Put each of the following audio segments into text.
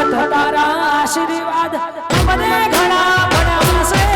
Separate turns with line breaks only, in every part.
વખત તારા આશીર્વાદ મને ઘણા મળ્યા છે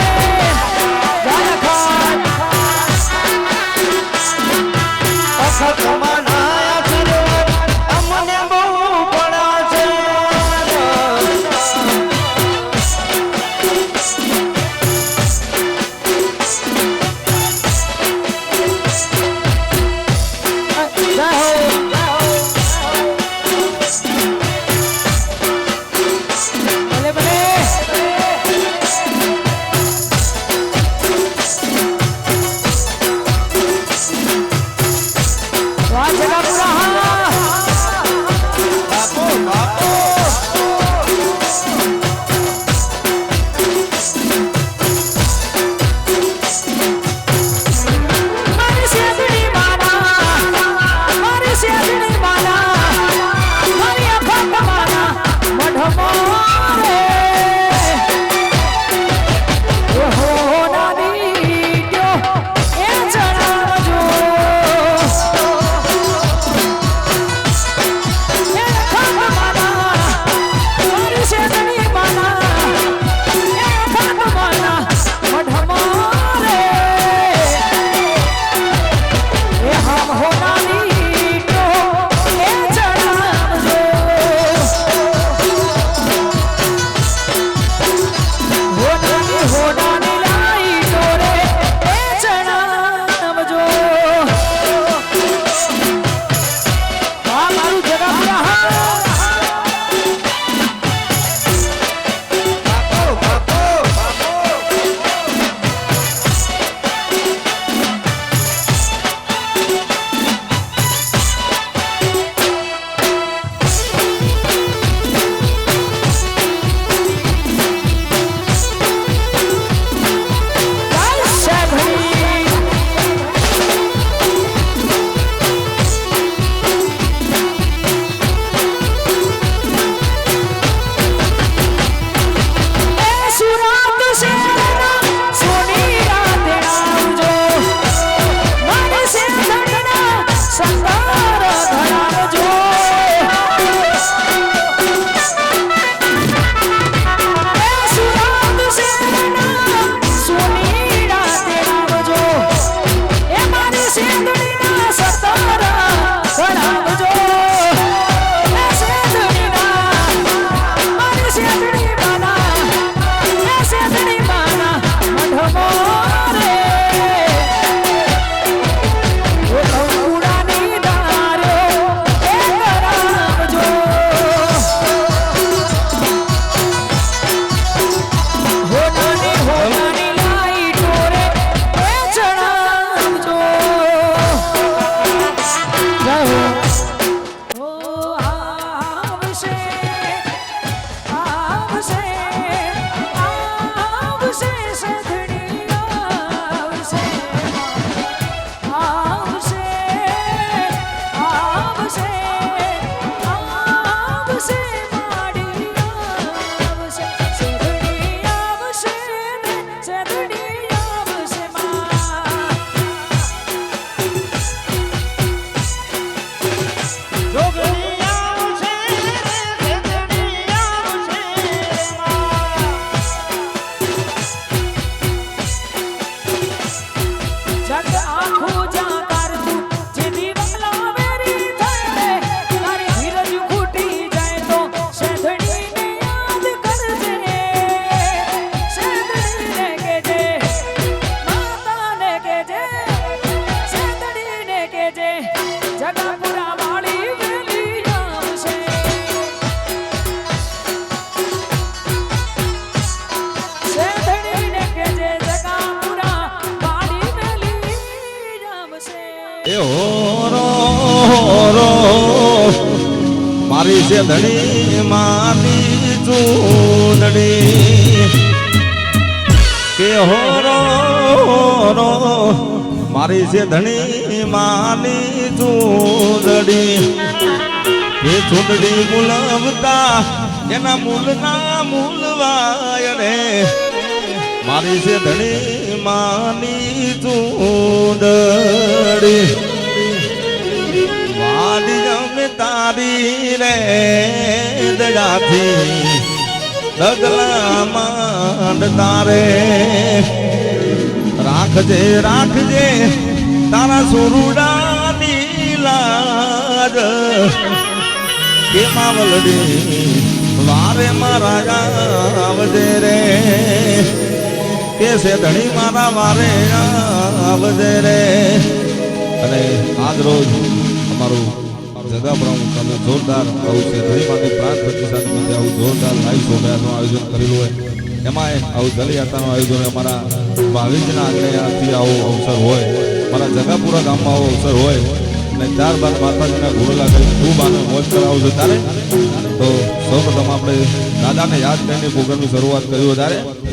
મારી છે ધણી માની ચૂંદડી કે હોરો મારી છે ધણી માની ચૂંદડી એ ચૂંદડી મુલવતા એના મૂલના મૂલવાય રે મારી છે ધણી માની ચૂંદડી વાડી જમે તારી રે દયાથી ડગલા માંડ તારે રાખજે રાખજે તારા સુરુડાની લાજ કે માવલડી વારે મારા આવજે રે કે છે ધણી મારા વારે આવજે રે અને આજ રોજ અમારું જગાપરાનું તમે જોરદાર આવું છે ધણી માટે પ્રાંત પ્રતિષ્ઠાન માટે આવું જોરદાર લાઈવ શોભાયાનું આયોજન કરેલું હોય એમાં આવું જલયાત્રાનું આયોજન અમારા ભાવિકના આજ્ઞાથી આવો અવસર હોય મારા જગાપુરા ગામમાં આવો અવસર હોય અને ત્યારબાદ માતાજીના ઘોડલા કરી ખૂબ આનંદ મોજ કરાવું છે ત્યારે તો સૌપ્રથમ આપણે દાદાને યાદ કરીને પ્રોગ્રામની શરૂઆત કરી ત્યારે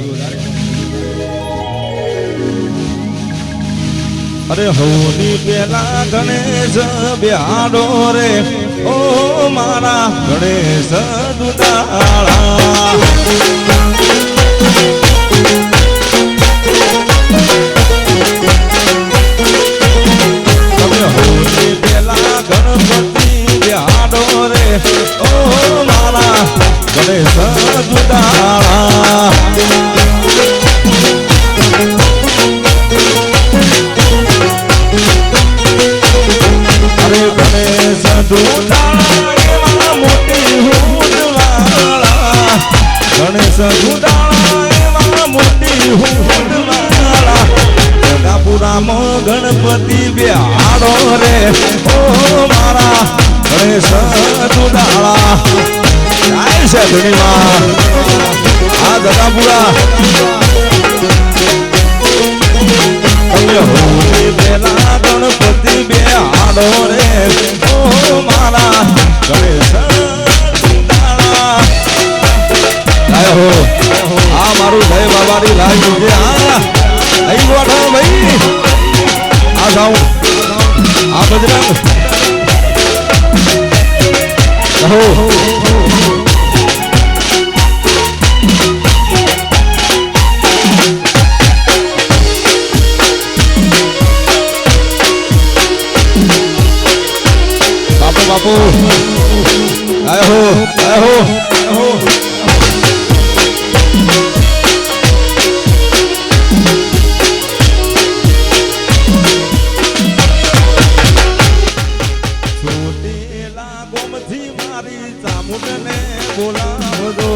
અરે હોની પેલા ગણેશ બેહાડો રે ઓ મારા ગણેશ દુદાળા હોની પેલા ગણપતિ બેહાડો રે ઓ મારા ગણેશ દુદાળા ગણેશ દુદાળા એવા મોટી હુંડવાળા ગણેશ દુદાળા એવા મોટી હુંડવાળા જગાપુરામાં ગણપતિ બેહાડો રે ઓ મારા ગણેશ દુદાળા જાય છે ધણીમાં આ જગાપુરા હોળી પેલા ગણપતિ બેહાડો રે ઓ મારા ગણેશ દુદાળા હો આ મારું જય બાબાની લાઈવ છે હા અહીં ગોઠો ભાઈ આ જાઉં આ બજરંગ હો બાપુ આયો હો છોટેલા ગોમથી મારી ચામુંડને બોલાવજો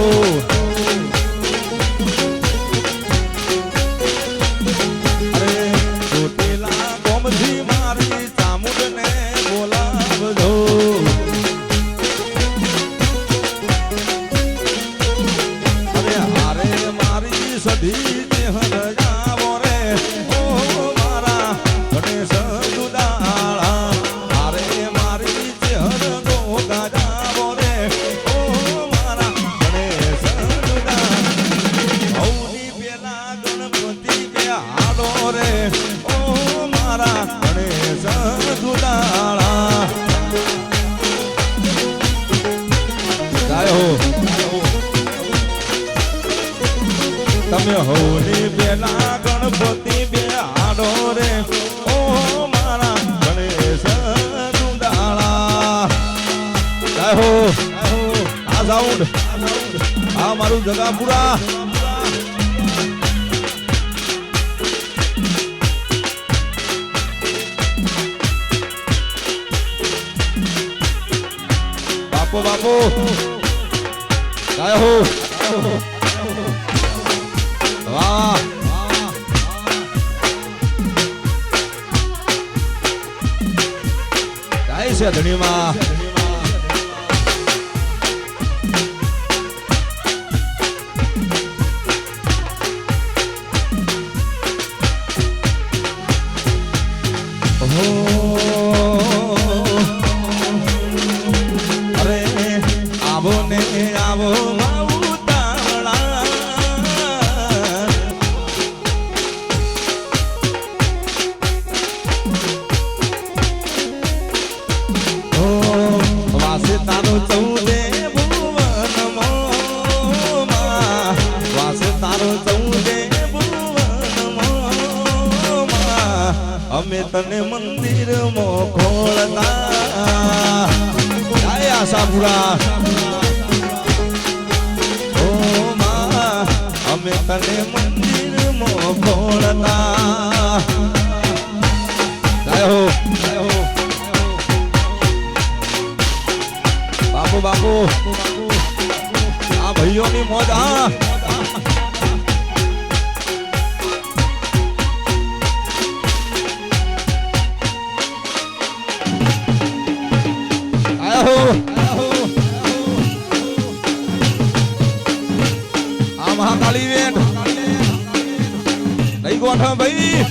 અરે છોટેલા ગોમથી મારી ચામુંડને બોલાવજો સધી હરજાવો રે ઓ મારા ગણેશ દુદાળા હારે મારી ચહેર નો ગાજાવો રે ઓ મારા ગણેશ દુદાળા હૌની પેલા ગણપતિ બેહાડો રે ઓ મારા ગણેશ દુદાળા ગાયો તમે હોલી પેલા ગણપતિ બેહાડો રે ઓ મારા ગણેશ દુદાળા જય હો આ સાઉન્ડ આ મારું જગાપુરા બાપો બાપો જય હો વાહ જાય છે ધણીમાં અરે આવો ને આવો અમે તને મંદિર મોખોળતા આયા સાપુરા ઓ તને મંદિરમાં ખોળતા જય હો બાપુ બાપુ આ ભાઈઓની મોજ હા મહાકાળી વેટ લઈ ગોઠા ભાઈ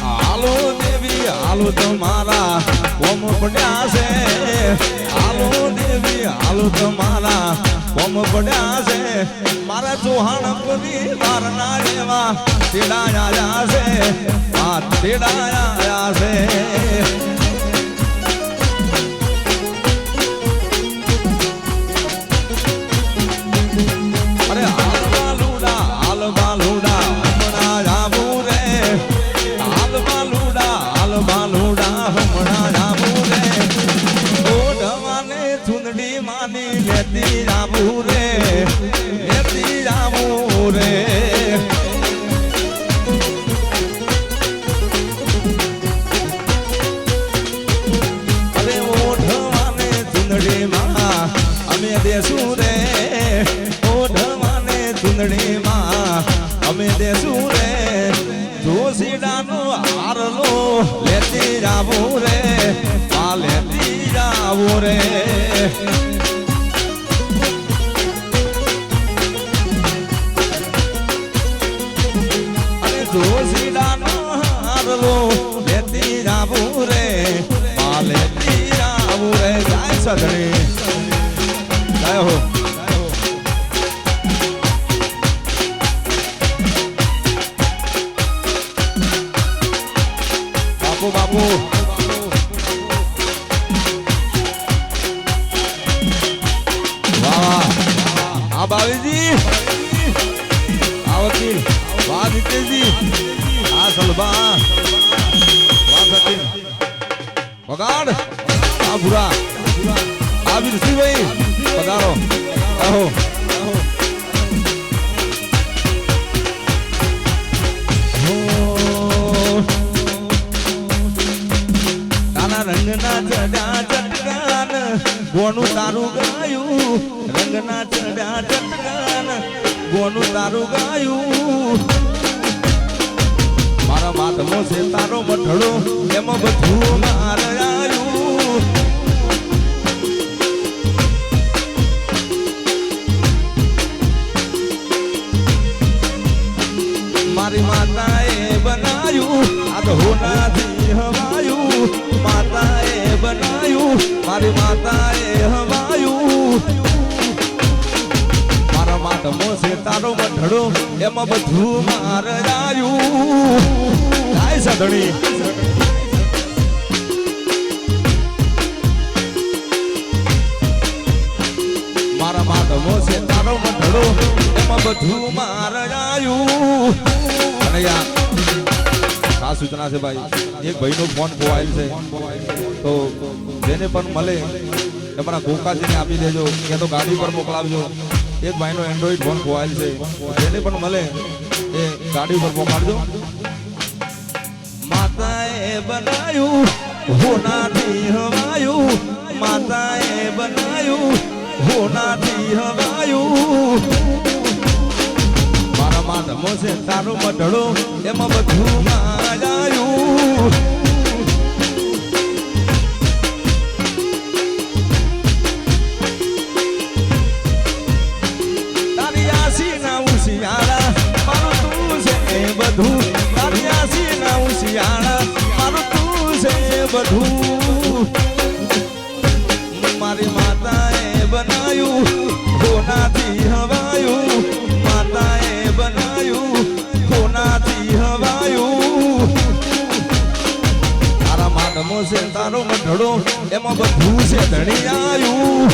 હાલો દેવી હાલો તમારા કોમ પડ્યા છે હાલો દેવી હાલો તમારા કોમ પડ્યા છે મારા ચૌહાણ પરિવારના એવા તેડાયા છે આ તેડાયા છે અરે હાલ બાલુડા હમણાં આવું રે હાલ બાલુડા હમણાં આવું રે ઓઢવાને ચુંદડી માની લેતી આવું રે અરે ઓઢવાને ચુંદડીમાં અમે દેશું રે ઓઢવાને ચુંદડીમાં અમે દેશું રે જોશીડાનો હારલો લેતી જાવું રે આ લેતી જાવું રે જોશીડાનો હારલો લેતી જાવું રે આ લેતી જાવું રે જય સદણી જય હો બાપુ બાપુ વાહ આ બાવીજી આ વકીલ વાહ જીતેશજી આ સલભા વાહ સતીન વગાડ આ ભૂરા આ વિરસીભાઈ પધારો આહો તારા રંગના ચડ્યા ચટકાન ગોનું તારું ગાયું રંગના ચડ્યા ચટકાન ગોનું તારું ગાયું મારા માથનો છે તારો મઠડો એમાં બધું માર આવ્યું મારી માતાએ બનાયું આ તો હોનાથી હવાયું માતાએ બનાયું મારી માતાએ હવાયું મારા માથનો છે તારો મઠડો એમાં બધું માર આવ્યું જાય સધણી મારા માથનો છે તારો મઠડો એમાં બધું માર આવ્યું અને યાર આ સૂચના છે ભાઈ એક ભાઈનો ફોન ખોવાયેલ છે તો જેને પણ મળે તમારા ગોકાજીને આપી દેજો ક્યાં તો ગાડી પર મોકલાવજો એક ભાઈનો એન્ડ્રોઈડ ફોન ખોવાયેલ છે જેને પણ મળે એ ગાડી પર મોકલાવજો માતાએ બનાયું હોનાથી હવાયું માતાએ બનાયું હોનાથી હવાયું મારા માથમો છે તારો મઢડો એમાં બધું માજાયું તારી આસી ના ઉશિયાળા મારું તું છે બધું તારી આસી ના ઉશિયાળા મારું તું છે બધું મારી માતાએ બનાયું હોનાથી હવાયું માતાએ બનાયું હોનાથી હવાયું તારા માથમો છે તારો મઢડો એમાં બધું છે ધણી આયું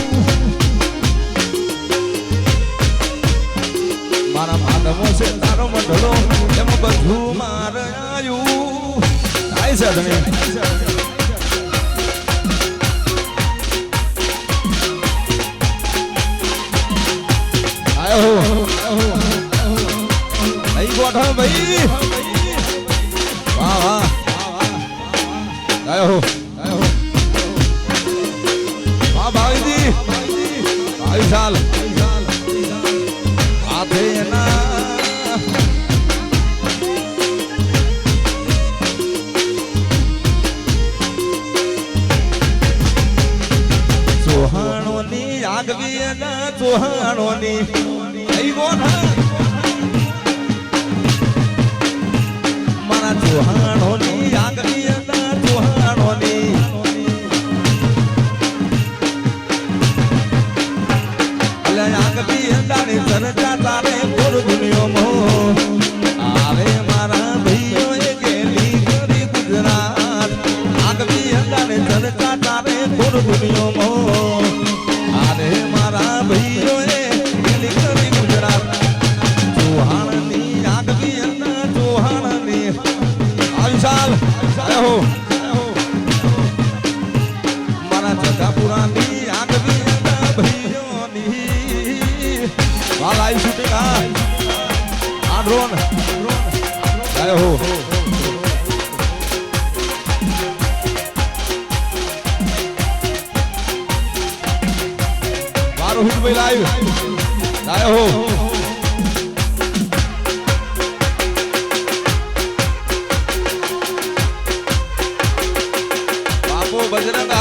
મારા માથમો છે તારો મઢડો એમાં બધું માર આયું થાય છે ધણી આયો અહીં ગોઠવ ભાઈ વાહ વાહ આયો વાહ ભાઈજી 22 સાલ હાથે ના ચોહાણોની આગવી ના ચોહાણોની અહીં ગોઠવ મારા ચોહાણોની આગવી ના ચોહાણોની અલે આગવી અંદાની ચર્ચા તારે પૂર દુનિયામાં આરે મારા ભાઈઓ એ ગેલી કરી ગુજરાત આગવી અંદાની ચર્ચા તારે પૂર દુનિયામાં આરે મારા ભાઈઓ એ ગેલી કરી ગુજરાત ચોહાણની આગવી અંદા ચોહાણની આવિશાલ આયો મારા જગાપુરાની આગવી અંદા ભાઈઓની વાલ આવી શૂટિંગ આ ડ્રોન આયો રોહિતભાઈ લાઈવ આયો બાપુ બજરંગ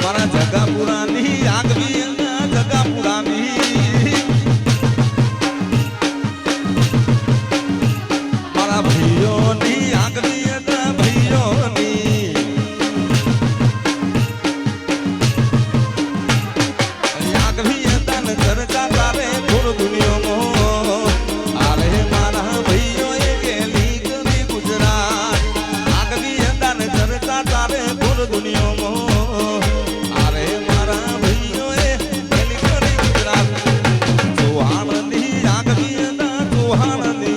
મારા જગાપુરાની આગવી જગાપુરાની મારા ભાઈઓની આગવી ભાઈઓની આગવી તન ચર્ચા તારે પૂર દુનિયામાં આરે મારા ભાઈઓ એ ગેલી કરી ગુજરાત આગવી તન ચર્ચા તારે પૂર દુનિયામાં આરે મારા ભાઈઓ એ ગેલી કરી ગુજરાત ચોહાણની આગવી ચોહાણની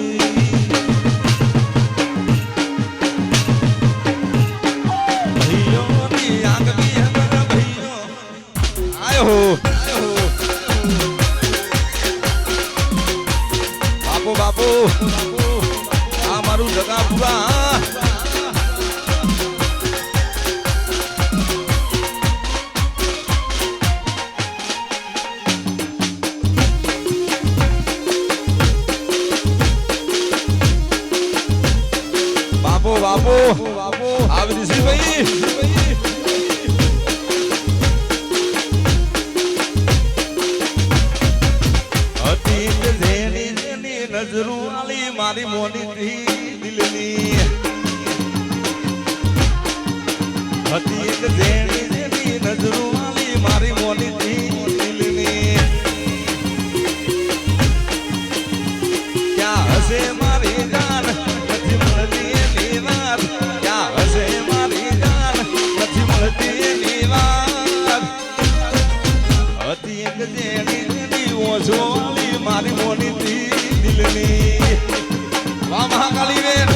બાપુ બાપુ આ મારું જગાપુરા બાપુ બાપુ આવી દીધી ભાઈ નજરું આલી મારી મોની દિલની હતી એક જેણી જેની નજરું આલી મારી મોની દિલની ક્યાં હશે મારી જાન નથી મળતી એની વાત ક્યાં હશે મારી જાન નથી મળતી એની વાત હતી એક જેણી જેની ઓછો આલી મારી મોની દિલની વાહ મહાકાલી વેર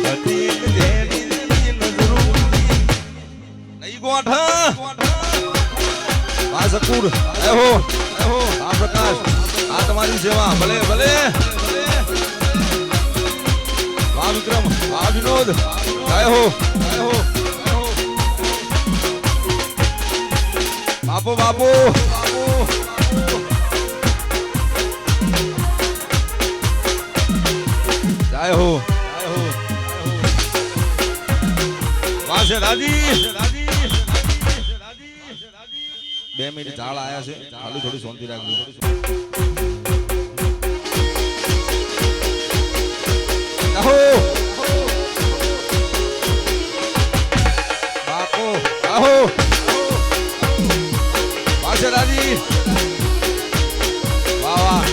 હતી એક જેની જેની નજરું નહીં ગોઠા આ સકુર આયો આ પ્રકાશ આ તમારી સેવા ભલે ભલે વાહ વિક્રમ વાહ વિનોદ આયો બાપુ બાપુ જય હો વાસે રાજી 2 મિનિટ ઝાડ આયા છે ખાલી થોડી શાંતિ રાખજો આહો બાપુ આહો વાસે રાજી વાહ વાહ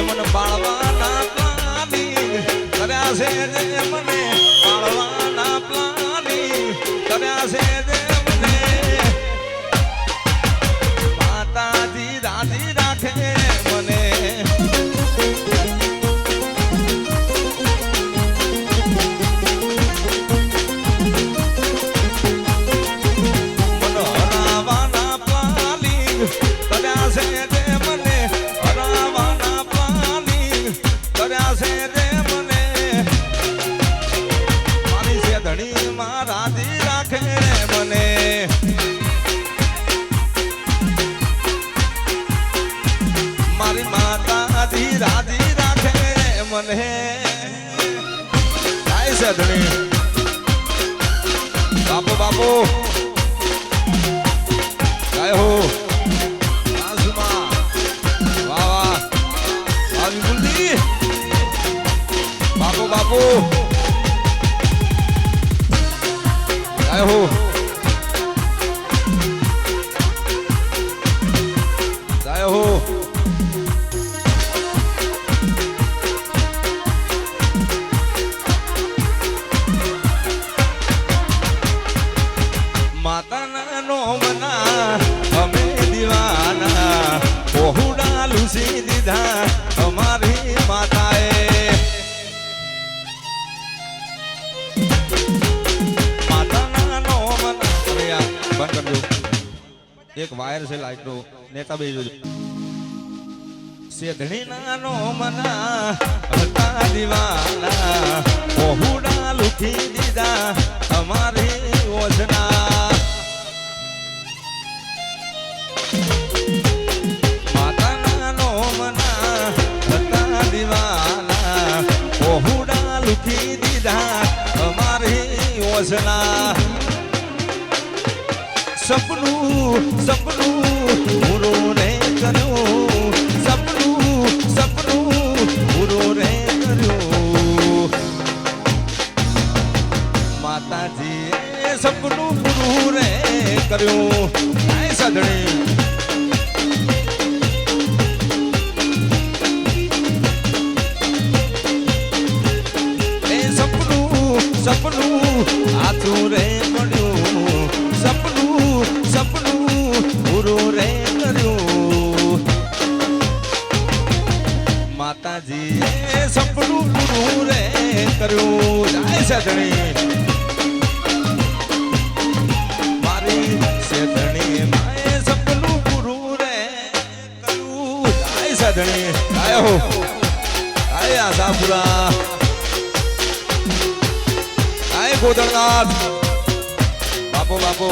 મને બાળવાના પાણી કર્યા કર્યા છે જે મને પાળવાના પ્લાનિંગ કર્યા છે જે મને માતાજી રાજી રાખે મને હરાવાના પ્લાનિંગ કર્યા છે જે મને હરાવાના પ્લાનિંગ કર્યા છે જે મને મારી છે ધણી માં રાજી રાખે મને મારી માતાજી રાજી રાખે મને કાય છે ધણી બાપુ બાપુ કાય હો આસુમા વાહ વાહ આવી ગુલદી બાપુ બાપુ કાય હો કાય હો માતાના નોમના અમે દીવાના બહુડા લૂસી દીધા અમારી માતાએ માતાના નોમના અરે યાર બંધ કરજો એક વાયર છે લાઈટનો નેતા બે જોજો સેધણીના નોમના હતા દીવાના બહુડા લૂસી દીધા અમારી યોજના માતાના નોમના હતા દીવાના બહુડા લૂટી દીધા અમારી યોજના સપનું સપનું પૂરું રે કર્યું સપનું સપનું પૂરું રે કર્યું માતાજી સપનું પૂરું રે કર્યું આય સદણી એ સપનું સપનું આથું રે પડ્યું સપનું સપનું પૂરું રે કર્યું માતાજી સપનું પૂરું રે કર્યું આય સદણી સેધણી માએ સપનું પૂરું રે કર્યું આય સેધણી આય હો આય આશાપુરા આય ગોદરનાથ બાપો બાપો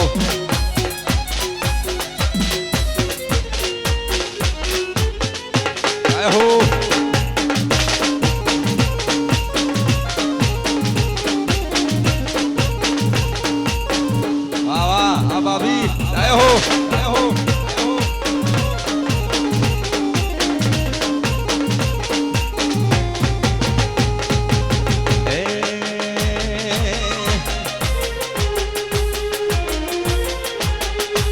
આય હો ભાભી આયો હો આયો હો એ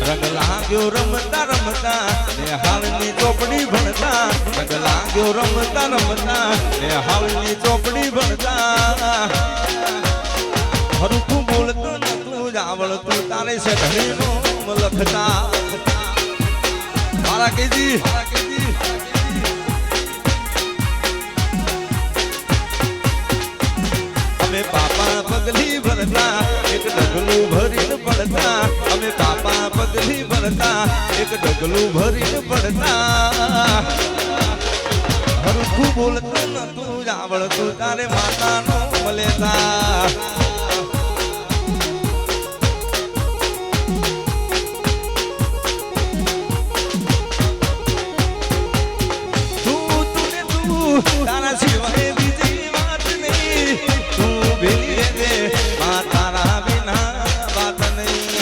રંગ લાગ્યો રમતા રમતા ને હાલની ચોપડી ભણતા રંગ લાગ્યો રમતા રમતા ને હાલની ચોપડી ભણતા હરખું બોલતું નતું આવડતું તારે છે ધણીનો લખતા મારા કેજી અમે પાપા પગલી ભરતા એક ડગલું ભરીને પડતા અમે પાપા પગલી ભરતા એક ડગલું ભરીને પડતા હરખું બોલતું નતું આવડતું તારે માતાનો મળેતા તારા સિવાય બીજી વાત નહીં તું ભેલી રે માં તારા વિના વાત નહીં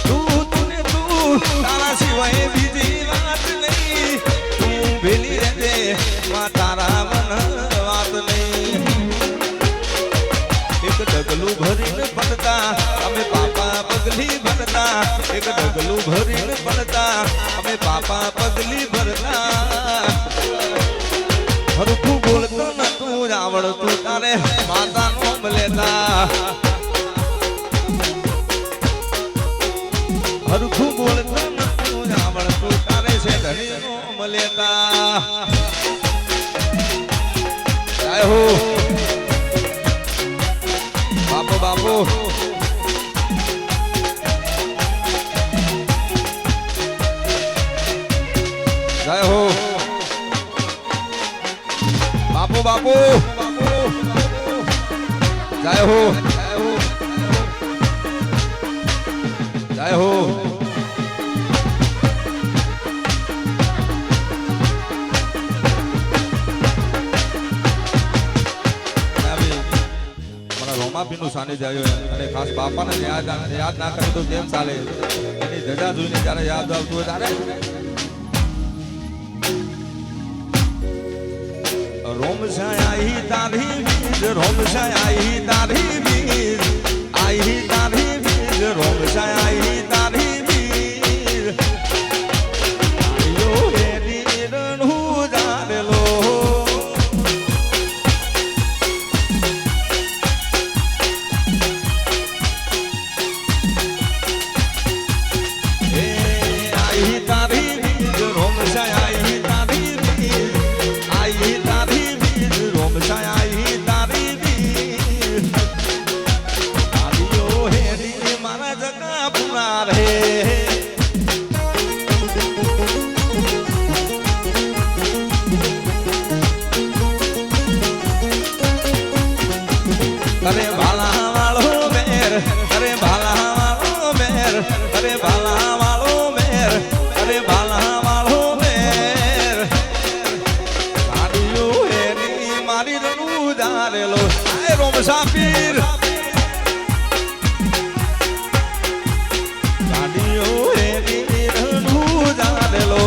તું તારા સિવાય બીજી વાત નહીં તું ભેલી રે માં તારા મન વાત નહીં એક ડગલું ભરીને પડતા અમે પાપા પગલી ભરતા એક ડગલું ભરીને પડતા અમે પાપા પગલી ભરતા આવડતું તારે માતાનો લેતા હરખું બોલતા નતું આવડતું તારે છે ધણીનો લેતા જય હો બાપુ બાપુ જય હો બાપુ બાપુ જય હો જય હો રોમાપીનું સાનિધ્ય આવ્યું અને ખાસ બાપાને યાદ ના કરે તો કેમ ચાલે એની ધજા જોઈને જ્યારે યાદ આવતું હોય ત્યારે રોમ આઈ તારી બીજ રોમ આઈ તારી બીજ આઈ તારી બીજ રોમ આઈ તારી બીજ આયો એની રણું જાડેલો અરે ભાલા વાળો મેર અરે ભાલા વાળો મેર અરે ભાલા વાળો મેર અરે ભાલા વાળો મેર ગાડીઓ એની મારી રણું જારેલો આય રોમ સાપીર ગાડીઓ એની રણું જારેલો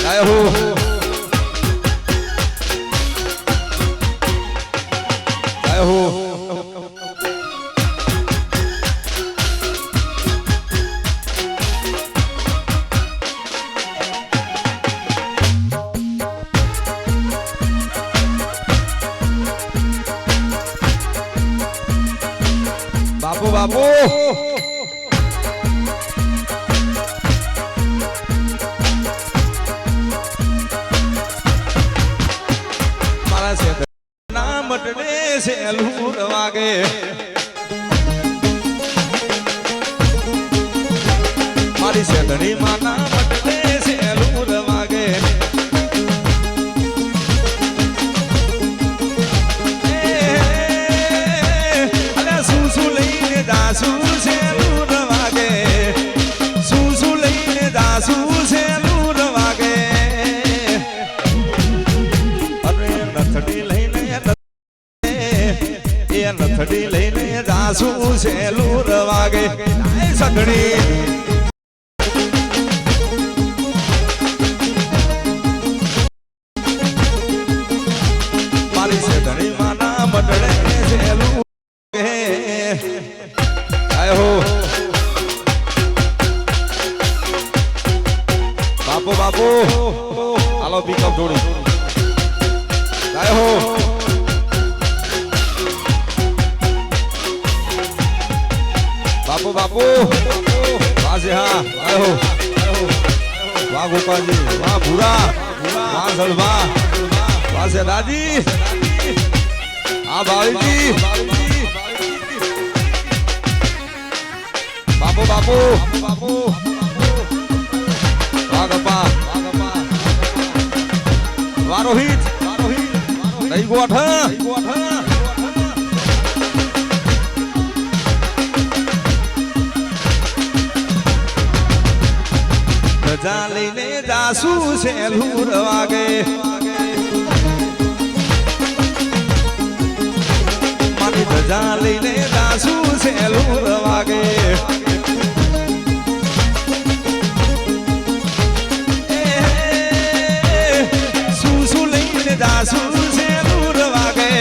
જય હો હો બાપુ બાપુ મારા છે મટને સેલુર વાગે મારી સેધણી માના મટને સેલુર વાગે અરે શું લઈને દાસુ સેલુર વાગે શું લઈને દાસુ સેલુર વાગે અરે નથડી લઈને નથડી લઈને જાસુ સેલુર વાગે સગડી મારી સેધણી માના મટડે સેલુર હો બાપુ બાપુ હાલો પિકઅપ જોડી જય હો બાપુ બાપુ વાસે હા આયો વાહ ગોપાલજી વાહ ભૂરા વાહ સલવા વાસે દાદી હા ભાઈજી બાપુ બાપુ બાપુ વાહ ગપ્પા વાહ રોહિત નહીં ગોઠ ધજા લઈને જાસુ સેલુર વાગે મારી ધજા લઈને જાસુ સેલુર વાગે શું લઈને જાસુ સેલુર વાગે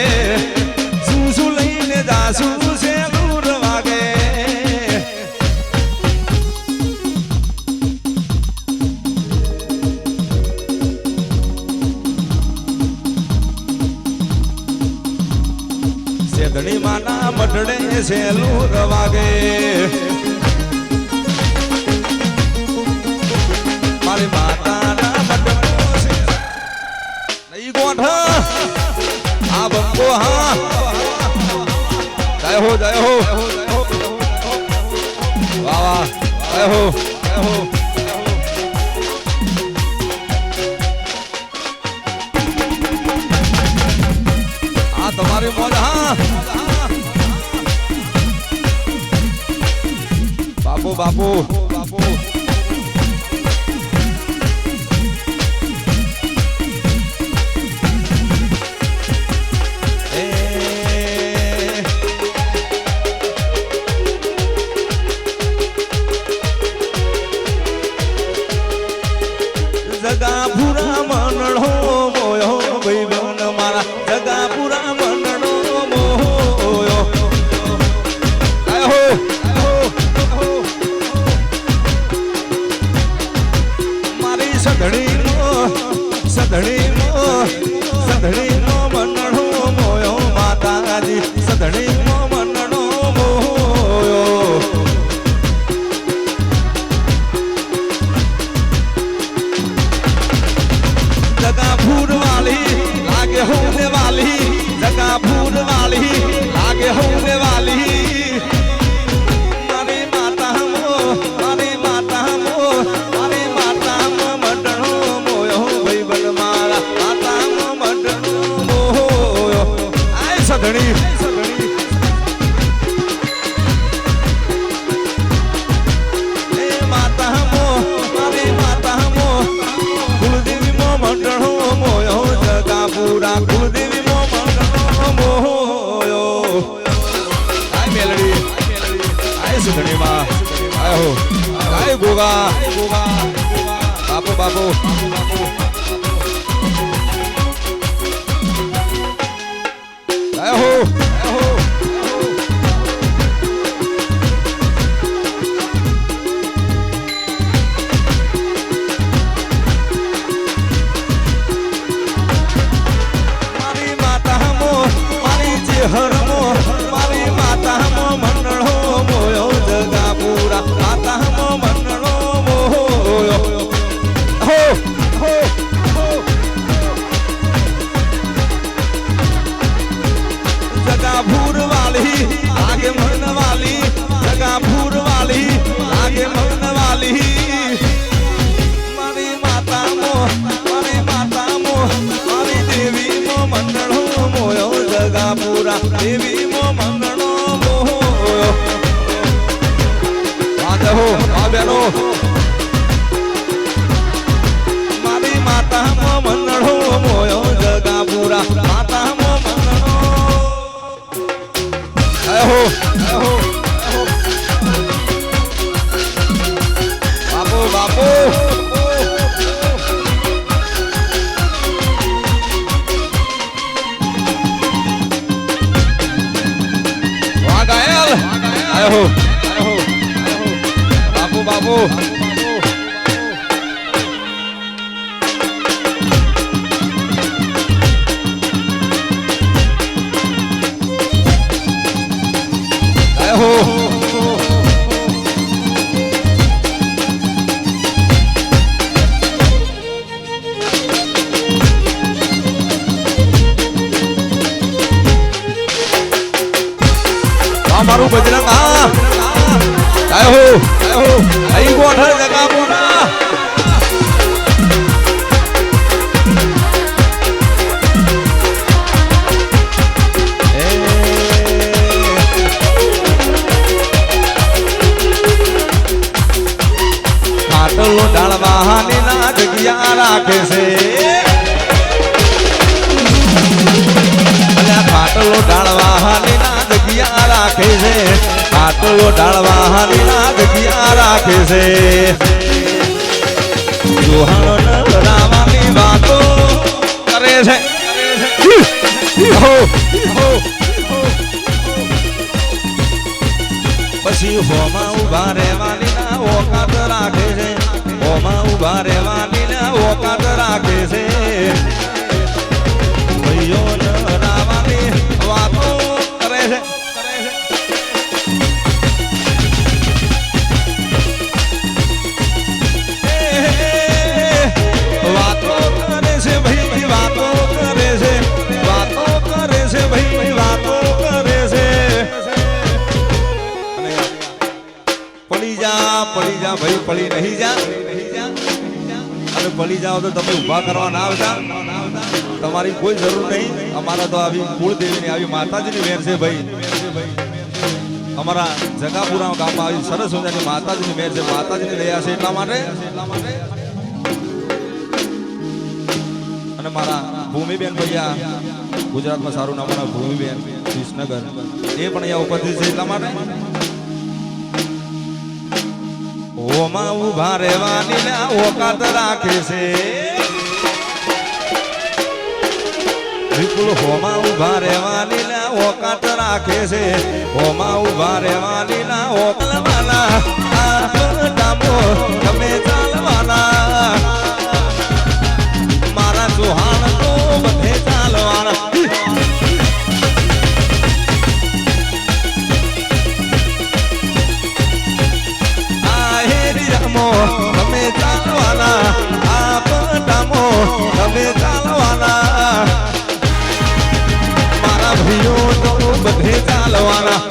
શું લઈને જાસુ સેલુર વાગે ધણી માના મઢડે સેલું રવાગે મારી માતાના મઢડો છે નહીં ગોઠ આ બંકો હા જય હો વાહ વાહ જય હો આ તમારી મોજ હા બાપુ જગાપુરા મનડો મોયો ભાઈ બન મારા જગાપુરા મનડો મોયો મારી સધણીનો મનડો મોયો માતાજી સધણીનો મનડો મોયો जगापुर वाली लागे होने वाली जगापुर वाली लागे होने वाली मारी माता मो मंडनो मोयो भाई बन मारा माता मो मंडनो मोयो आय सधणी माता मो मारी माता मो कुलदेवी મંડળો મોયો જગાપુરા કુલદેવી નો મંડળો મોયો આય મેલડી આય સુધણી માં આય હો આય ગોગા બાપુ આય હો હરમો મારી માતા મો મંડળો મોયો જગાપુરા માતા મો મંડળો મોયો હો જગાપુર વાલી આગે મન વાલી જગાપુર વાલી આગે મન વાલી મારી માતા મો મારી દેવી મો મંડળો મોયો જગાપુરા દેવી મો મંગળો મોયો આદે હો આ બેનો મારી માતા મો મંગળો મોયો જગાપુરા માતા મો મંગળો આય હો બાપુ આયો બાપુ આયો મારું બજરંગ હા આયો અહીં ગોઠળ જગાપુરા ખાટલો ડાળવાની ના જગ્યા રાખે છે ખાટલો ડાળવાની ના જગ્યા રાખે છે ખાટલો ડાળવાની ના જગ્યા રાખે છે જોહાણ લડાવવાની વાતો કરે છે પછી હોમાં ઉભા રહેવાની ના ઓકાત રાખે છે હોમાં ઉભા રહેવાની ના ઓકાત રાખે છે ભાઈઓ લડાવવાની વાતો કરે છે પડી જાઓ તો તમે ઊભા કરવા ના આવતા તમારી કોઈ જરૂર નહીં અમારા તો આવી કુળદેવીની આવી માતાજીની વેર છે ભાઈ અમારા જગાપુરા ગામમાં આવી સરસ મજાની માતાજીની મેર છે માતાજીની દયા છે એટલા માટે અને મારા ભૂમિબેન ભૈયા ગુજરાતમાં સારું નામ ભૂમિબેન વિસનગર એ પણ અહીંયા ઉપસ્થિત છે એટલા માટે ઓમાં ઉભા રહેવાની ઓકાત રાખે છે વિપુલ હોમાં ઉભા રહેવાની ઓકાત રાખે છે હોમાં ઉભા રહેવાની ઓકલવાના તમે ચાલવાના મારા ચૌહાણ તો બધે ચાલવાના તમે ચાલવાના આ પટામો તમે ચાલવાના મારા ભાઈઓ તો બધે ચાલવાના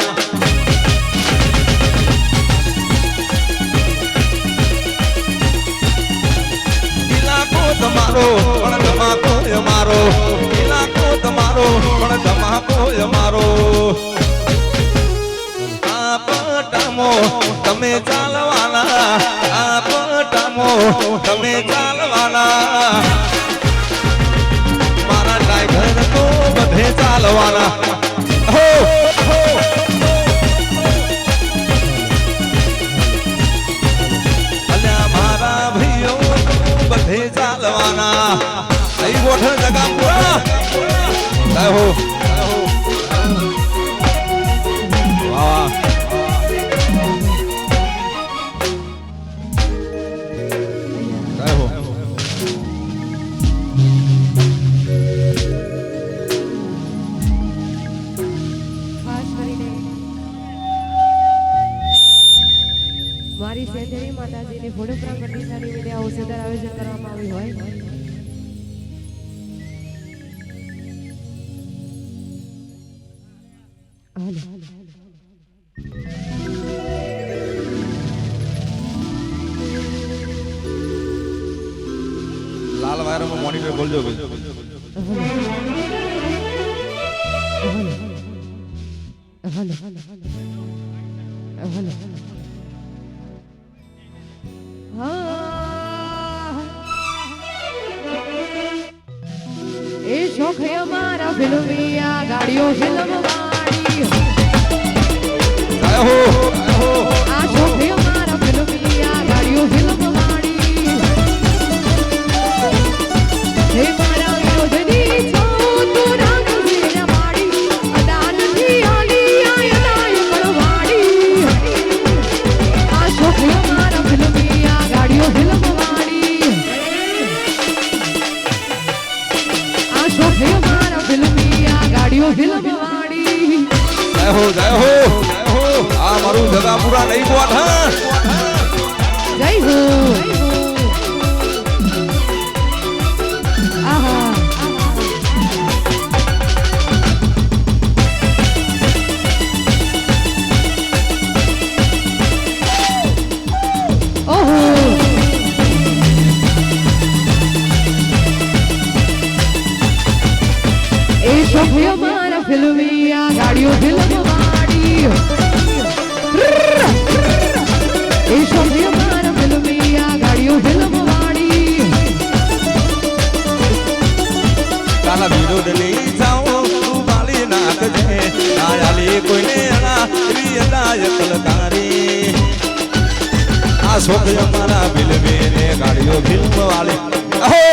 ઇલાકો તમારો પણ ધમાકો અમારો ઇલાકો તમારો પણ ધમાકો અમારો આ પટામો તમે ચાલવાના આ પટામો તમે ચાલવાના મારા ટાઈગર તો બધે ચાલવાના હો અલ્યા મારા ભાઈઓ બધે ચાલવાના અહીં ગોઠણ જગા પૂરા હો વાહ
મારી સેંધરી માતાજીની ફોડોપરા કંડીસાની વિડિયા હોસેદાર આયોજન કરવામાં આવ્યું હોય
લાલ વાયરમાં મોનિટર બોલજો ભાઈ
એ શોખ અમારા ફિલ્મિયા ગાડીઓ ફિલ્મ વાળી આ શોખ અમારા ફિલ્મિયા ગાડીઓ ફિલ્મ વાળી હે મારા યોજની છો તું રાગ વીર વાળી અદાનથી આલી આયલાય કળવાડી આ શોખ અમારા ફિલ્મિયા ગાડીઓ ફિલ્મ વાળી આ શોખ અમારા ફિલ્મિયા ગાડીઓ ફિલ્મ વાળી
જય હો આ મારું જગાપુરા નહીં બોટ હા
જય હો આહા ઓહો એ શોખ અમારા ફિલ્મિયા ગાડીઓ ફિલ્મ વાળી એ શોખ અમારા ફિલ્મિયા ગાડીઓ ફિલ્મ વાળી
કાલા વિરોધ લઈ જાઓ તું બાલી નાખજે આયાલી કોઈને ના રિયદાય કલકારી આ શોખ અમારા ફિલ્મે ને ગાડીઓ ફિલ્મ વાળી અહો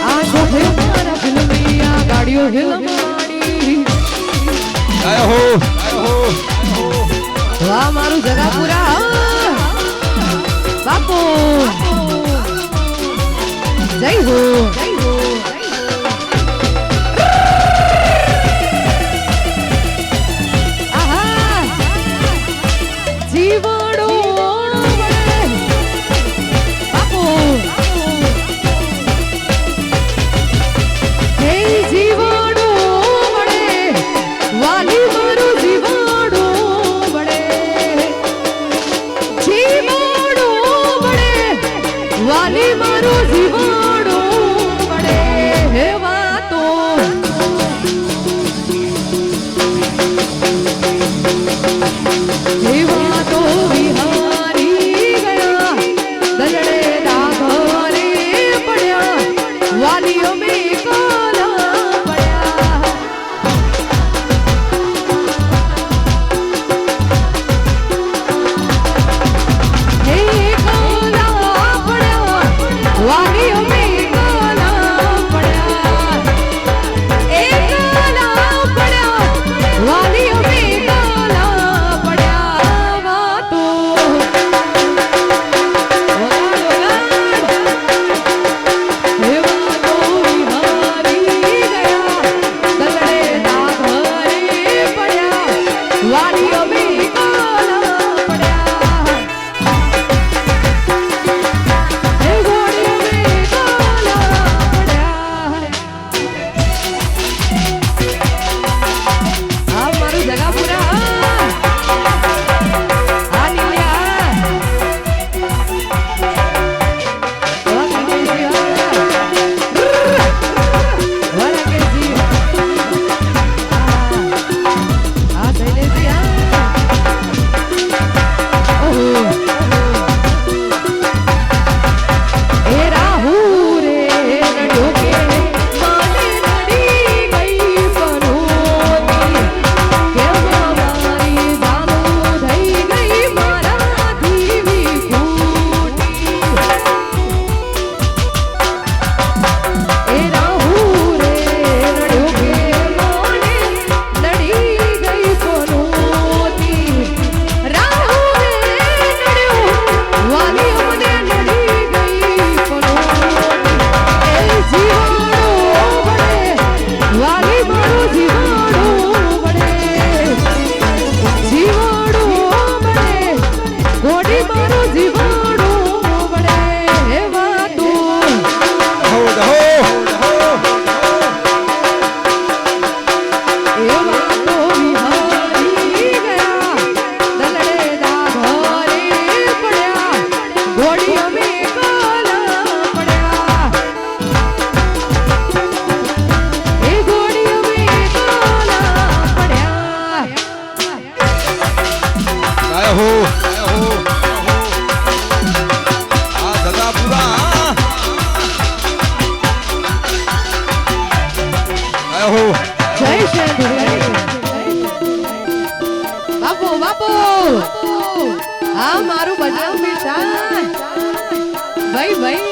આ શોખ અમારા ફિલ્મિયા ગાડીઓ ફિલ્મ વાળી
જય હો
વાહ મારું જગાપુરા બાપુ જય હો આહા જીવડો બાપુ હે જીવડો વડે વાલી મારું જીવડો વડે જીવડો વડે ભાઈ ભાઈ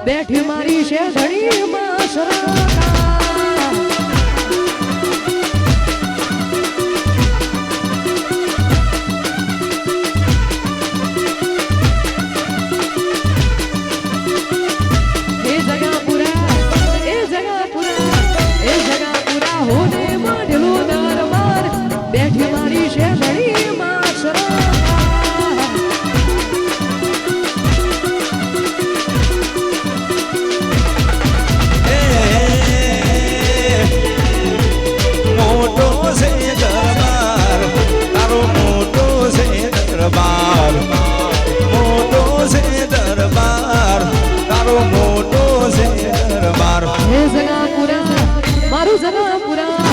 બેઠી મારી છે ધણી માં સરાકા એ જગા પૂરા હોને માંડેલો દરબાર બેઠી મારી છે ધણી માં સરાકા
દરબાર મોટો છે દરબાર તારો મોટો છે દરબાર
એ જગાપુરા મારું જગાપુરા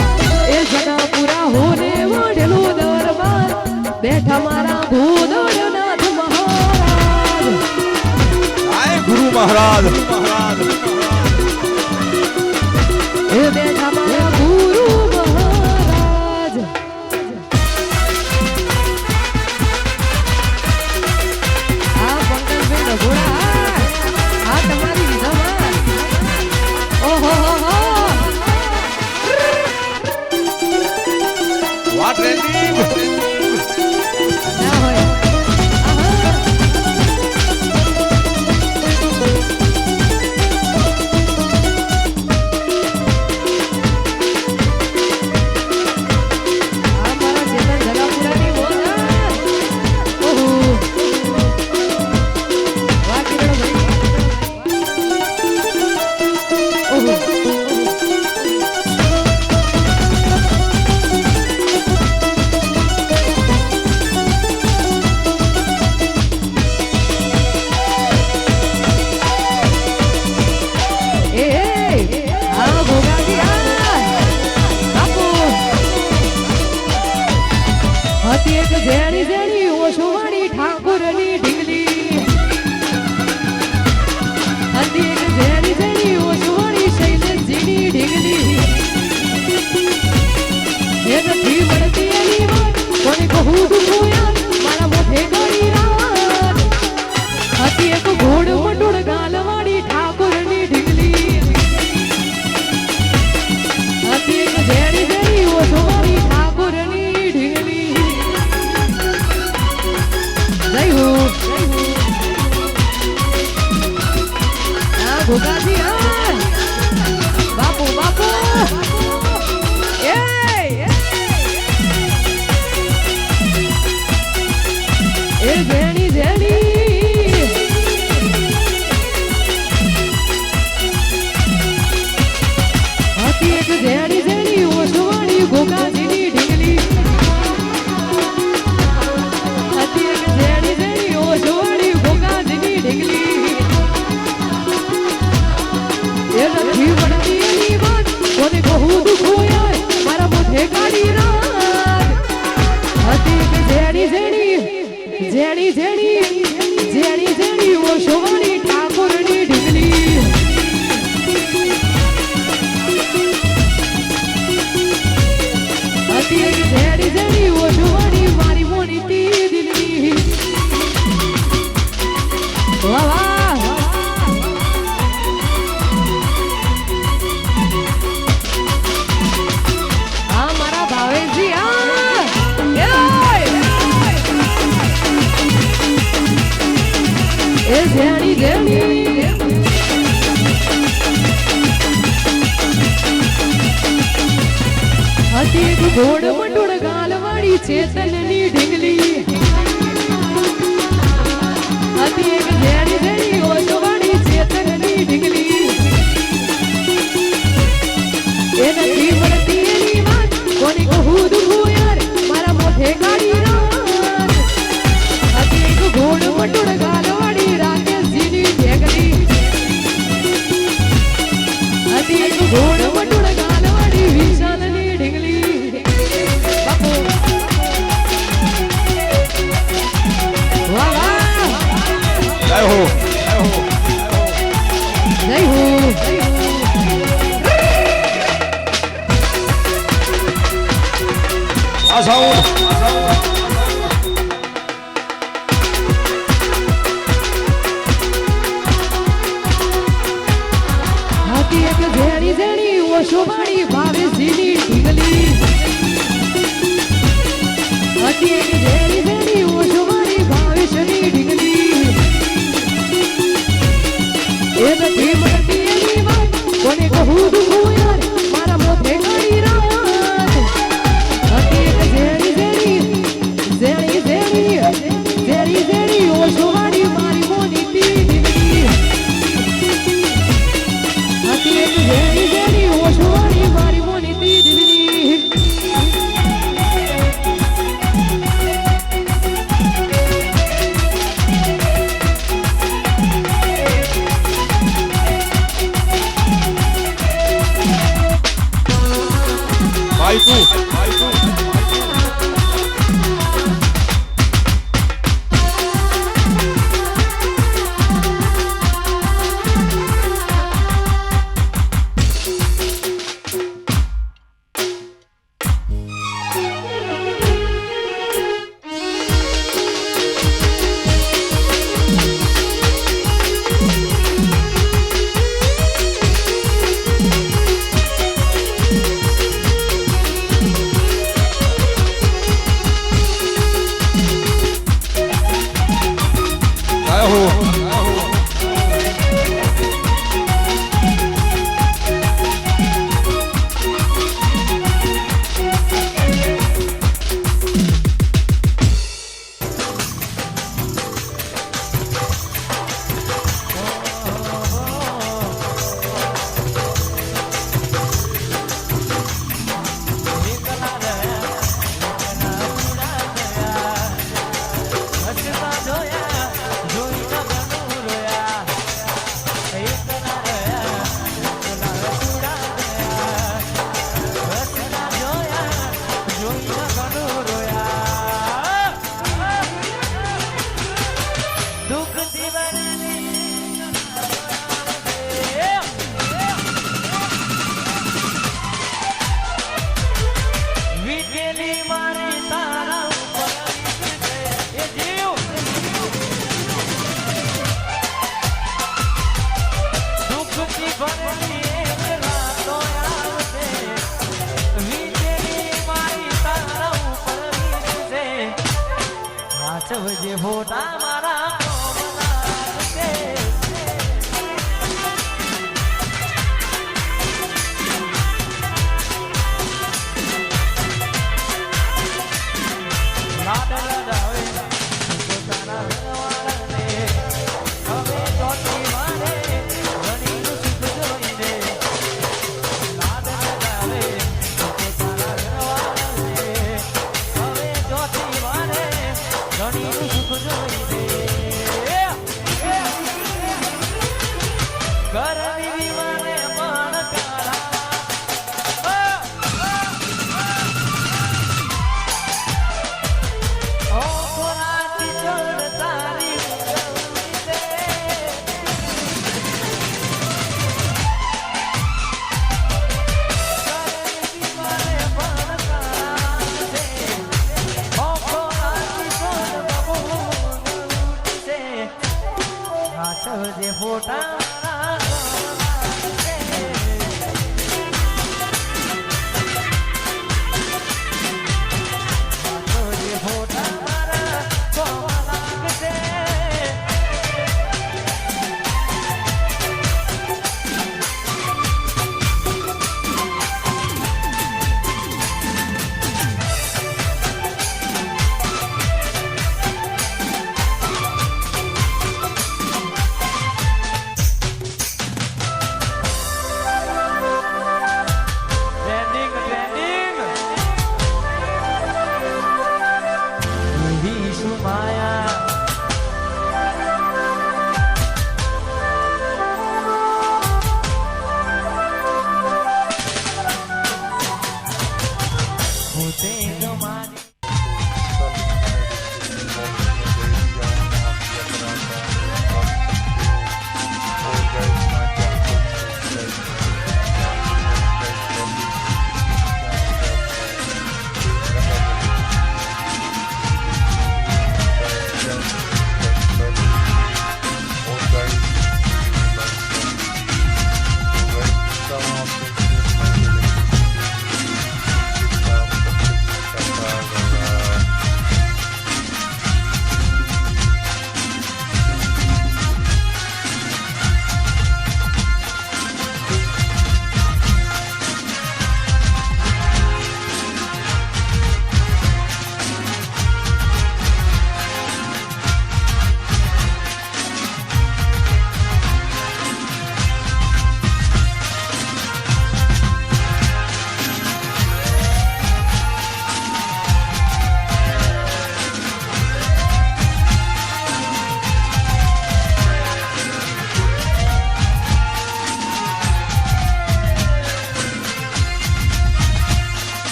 એ જગાપુરા હોને વાડેલો દરબાર બેઠા મારા ભૂદળનાથ મહારાજ
આય ગુરુ મહારાજ
એ બેઠા મારા ગુરુ મહારાજ આ પંકજભાઈ ડભોડા આ તમારી વિધામાં ઓહો ઝેડી ઝેડી ઓસવાણી ગોગાજીની ઢીંગલી હતી એક ઝેડી ઝેડી ઓસવાણી ગોગાજીની ઢીંગલી એ નથી પડતી એની વાત કોને કહું દુખો યાર મારા મોઢે કાઢી રાત હતી એક ઝેડી ઝેડી ઝેડી ઝેડી ઝેડી ઝેડી ઓસવાણી ઠાકોરની ઢીંગલી હતી એક ઝેડી ઝેડી ઓસવાણી મારી મોની તી દિલની વાહ વાહ આ મારા ભાવેશજી એ ઝેડી ઝેડી હતી એક ગોળ મટોળ ગાલવાળી ચેતનની ઢીંગલી હતી એક ઝેડી ઝેડી ઓસવાળી ચેતનની ઢીંગલી એ નથી મળતી એની વાત કોને કહું દુખું યાર મારા મોઢે કાઢી રાત હતી એક ગોળ મટોળ ગાલવાળી રાકેશજીની ઢીંગલી હતી એક ગોળ મટોળ ગાલવાળી વિશાલની ઢીંગલી બાપુ વાહ વાહ
જય હો
જય હો
આ સાઉન્ડ
હતી એક ઝેડી ઝેડી ઓસવાણી ભાવેશજીની ઢીંગલી હતી એક ઝેડી ઝેડી ઓસવાણી ભાવેશની ઢીંગલી એ નથી મળતી એની વાત કોને કહું દુખું યાર મારા મોઢે કાઢી રાત હતી એક ઝેડી ઝેડી ઝેડી ઝેડી ઝેડી ઝેડી ઓસવાણી મારી મોની તી ઢીંગલી હતી એક ઝેડી ઝેડી ઓસવાણી મારી મોની તી ઢીંગલી
ભાઈ તું જય હો
સાચવજે ફોટા મારા બનાવજે. લાડ લડાવે પોતાના રણવાળાને, હવે ચોથી મારે ઘણીનું સુખ જોઈને. લાડ લડાવે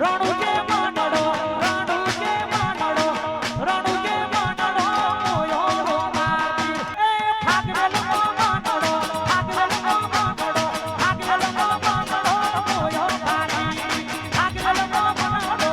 રણુ કે માનડો રણુ કે માનડો રણુ કે માનડો મોયો રોમાતી એ ફાગવેલ માનડો ફાગવેલ માનડો ફાગવેલ માનડો મોયો ભાતી ફાગવેલ માનડો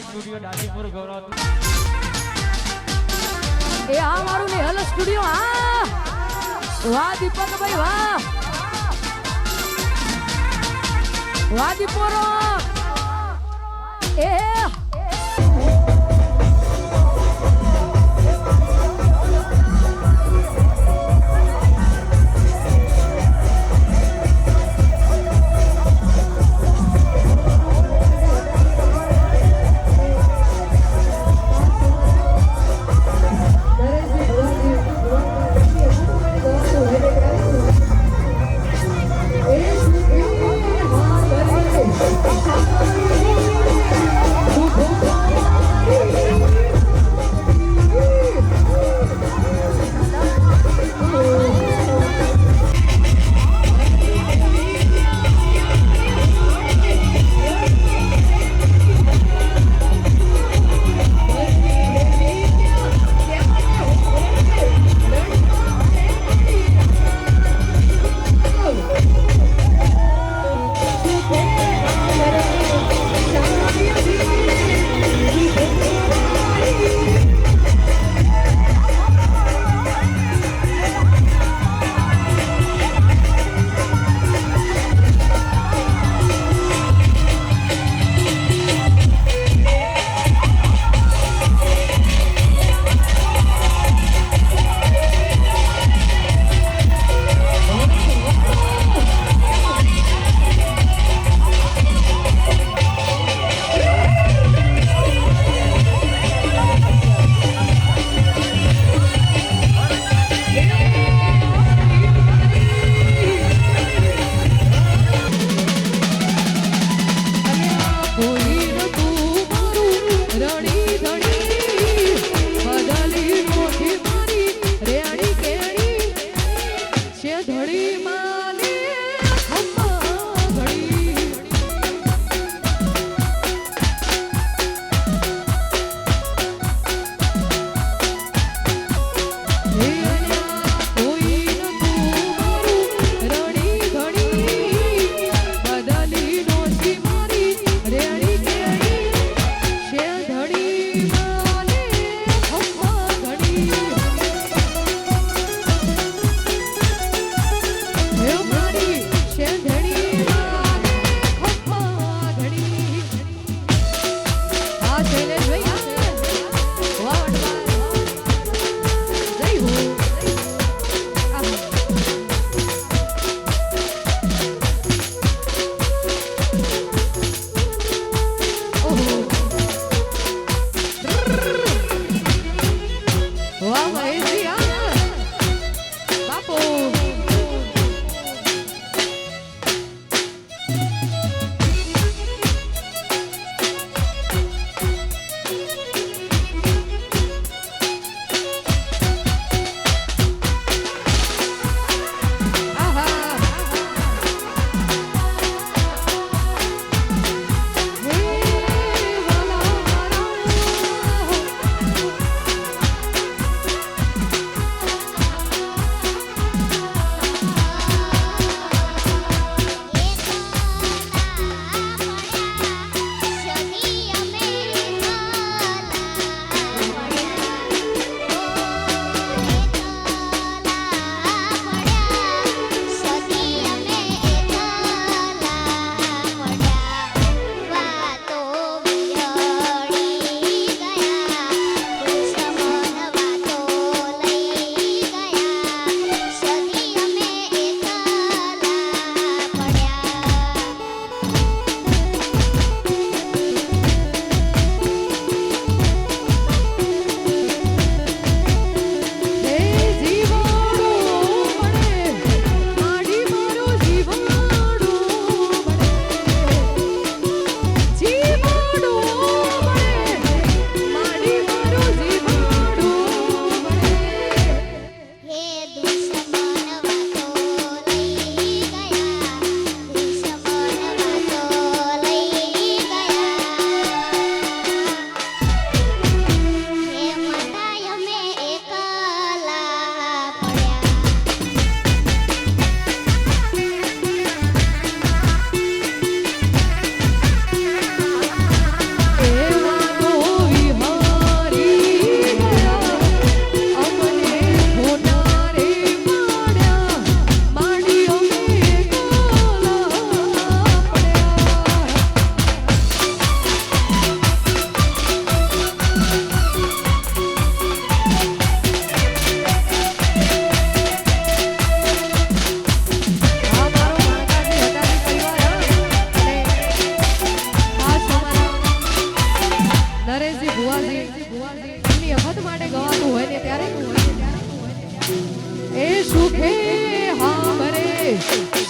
સ્ટુડિયો દાદીપુર ગૌરવ
એ આ મારું નેહલ સ્ટુડિયો હા વાહ દીપકભાઈ વાહ વાહ દીપોરો એ
Thank you.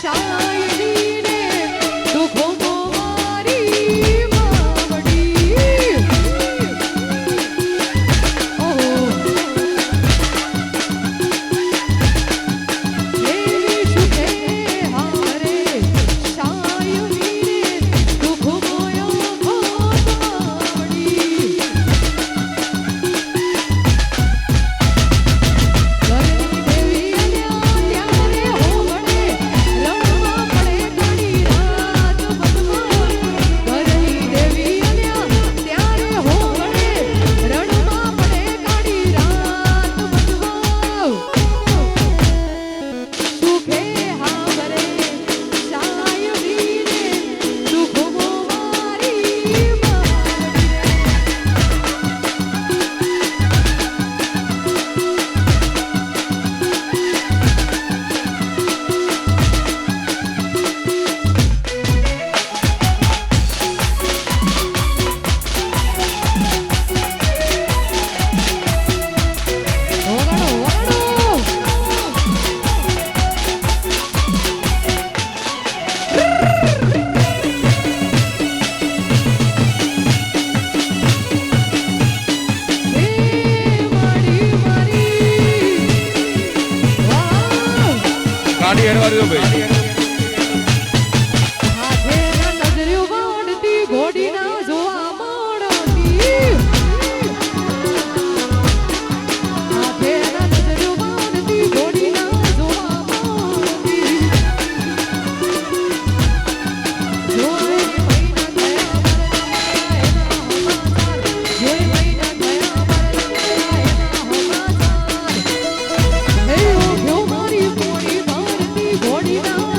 શાયરીને દુઃખો મારી માવડી ઓહો દેવી સુખે હારે શાયરીને દુઃખો માવડી ઘરની દેવી ત્યારે હોવડે રણમાં પડે ઘણી રાત બદમાવ ઘરની દેવી ત્યારે હોવડે રણમાં પડે ઘણી રાત બદમાવ સુખે હાવરે શાયરીને દુઃખો મારી ઓગાડો
ગાડી હેડવા દો ભાઈ
હાથેના નજર્યો વાળતી ઘોડીના જોવા મળતી હાથેના નજર્યો વાળતી ઘોડીના જોવા મળતી જોઈ મહિના થયા જોઈ મહિના થયા એના હમાચાર હે ઓ મારી પોણી ભારતી ઘોડીના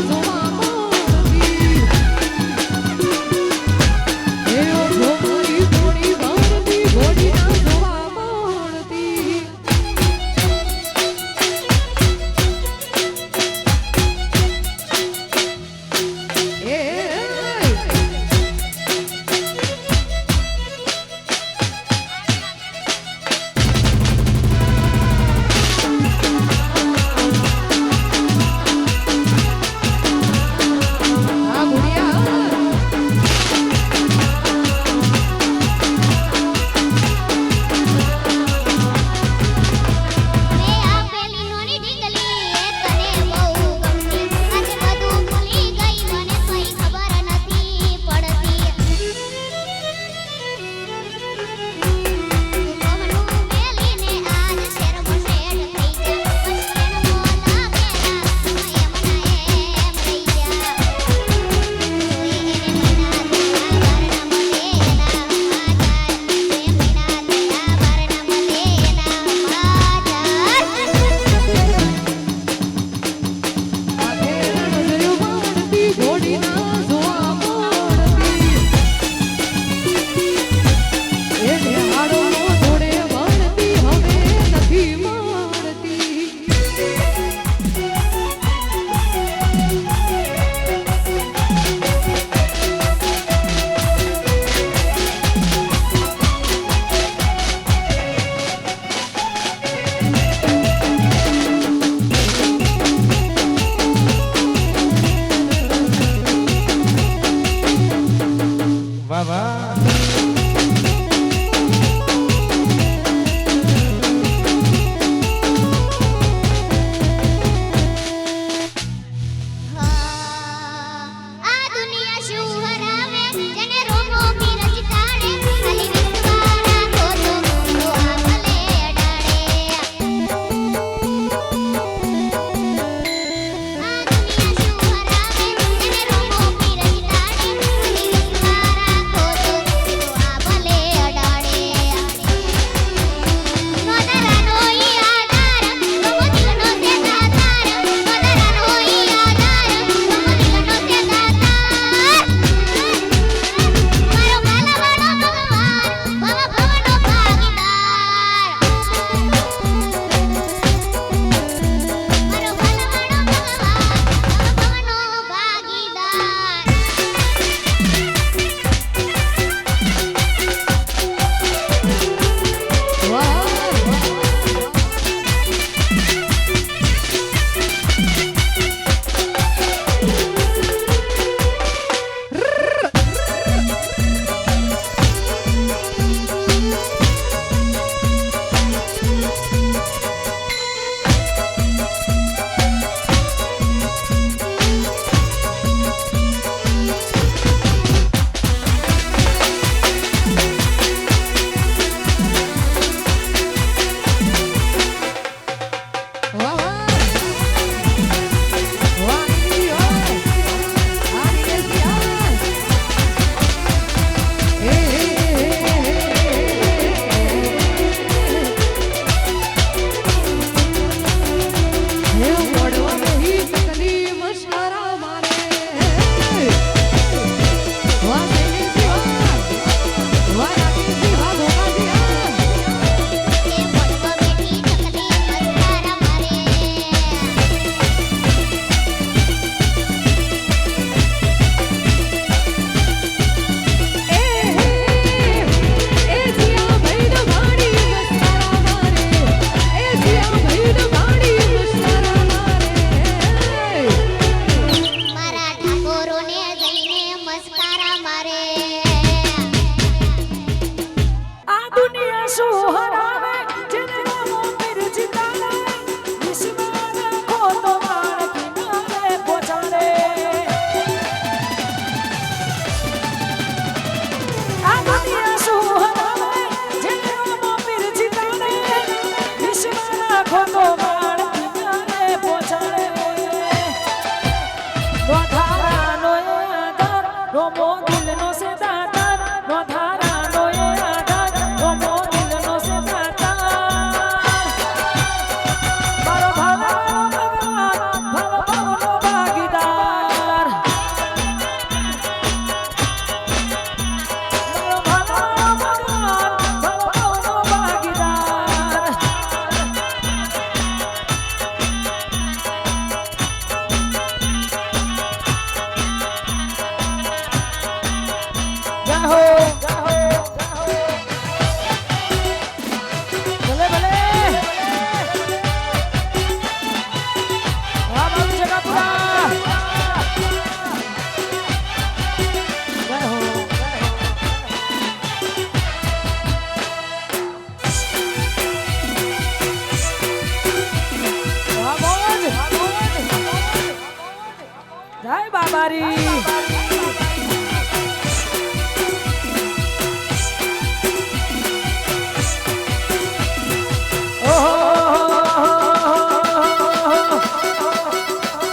જય બાબારી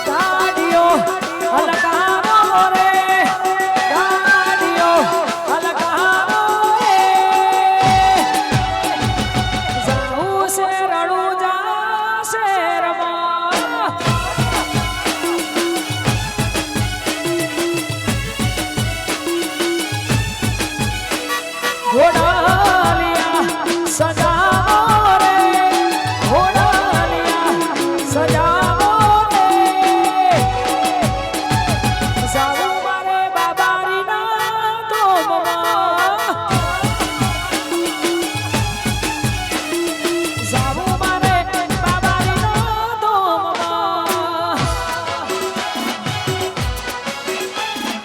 ગાડીઓ હલકારો રે ગાડીઓ હલકારો રે જાઉં છે રણુજા શેરમાં ઘોડાલિયા સજાવો રે ઘોડાલિયા સજાવો રે જાવું મારે બાબારીના ધોમમાં જાવું મારે બાબારીના ધોમમાં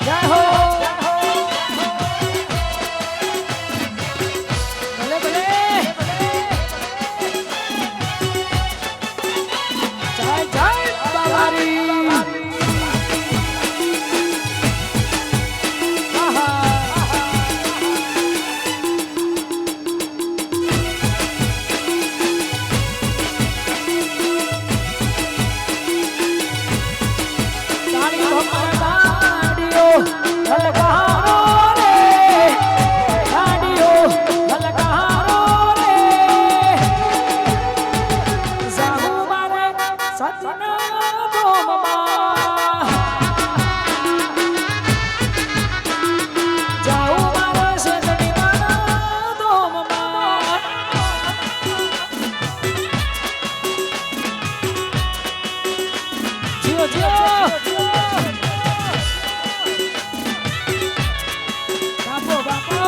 જય હો ભલે ભલે જય જય બાબારી આહા તાળી ભમર ગાડીઓ હલકારો રે ગાડીઓ હલકારો રે જાવું મારે સતના ધોમમાં જાવું મારે સજનીના ધોમમાં જીઓ જીઓ બાપો બાપો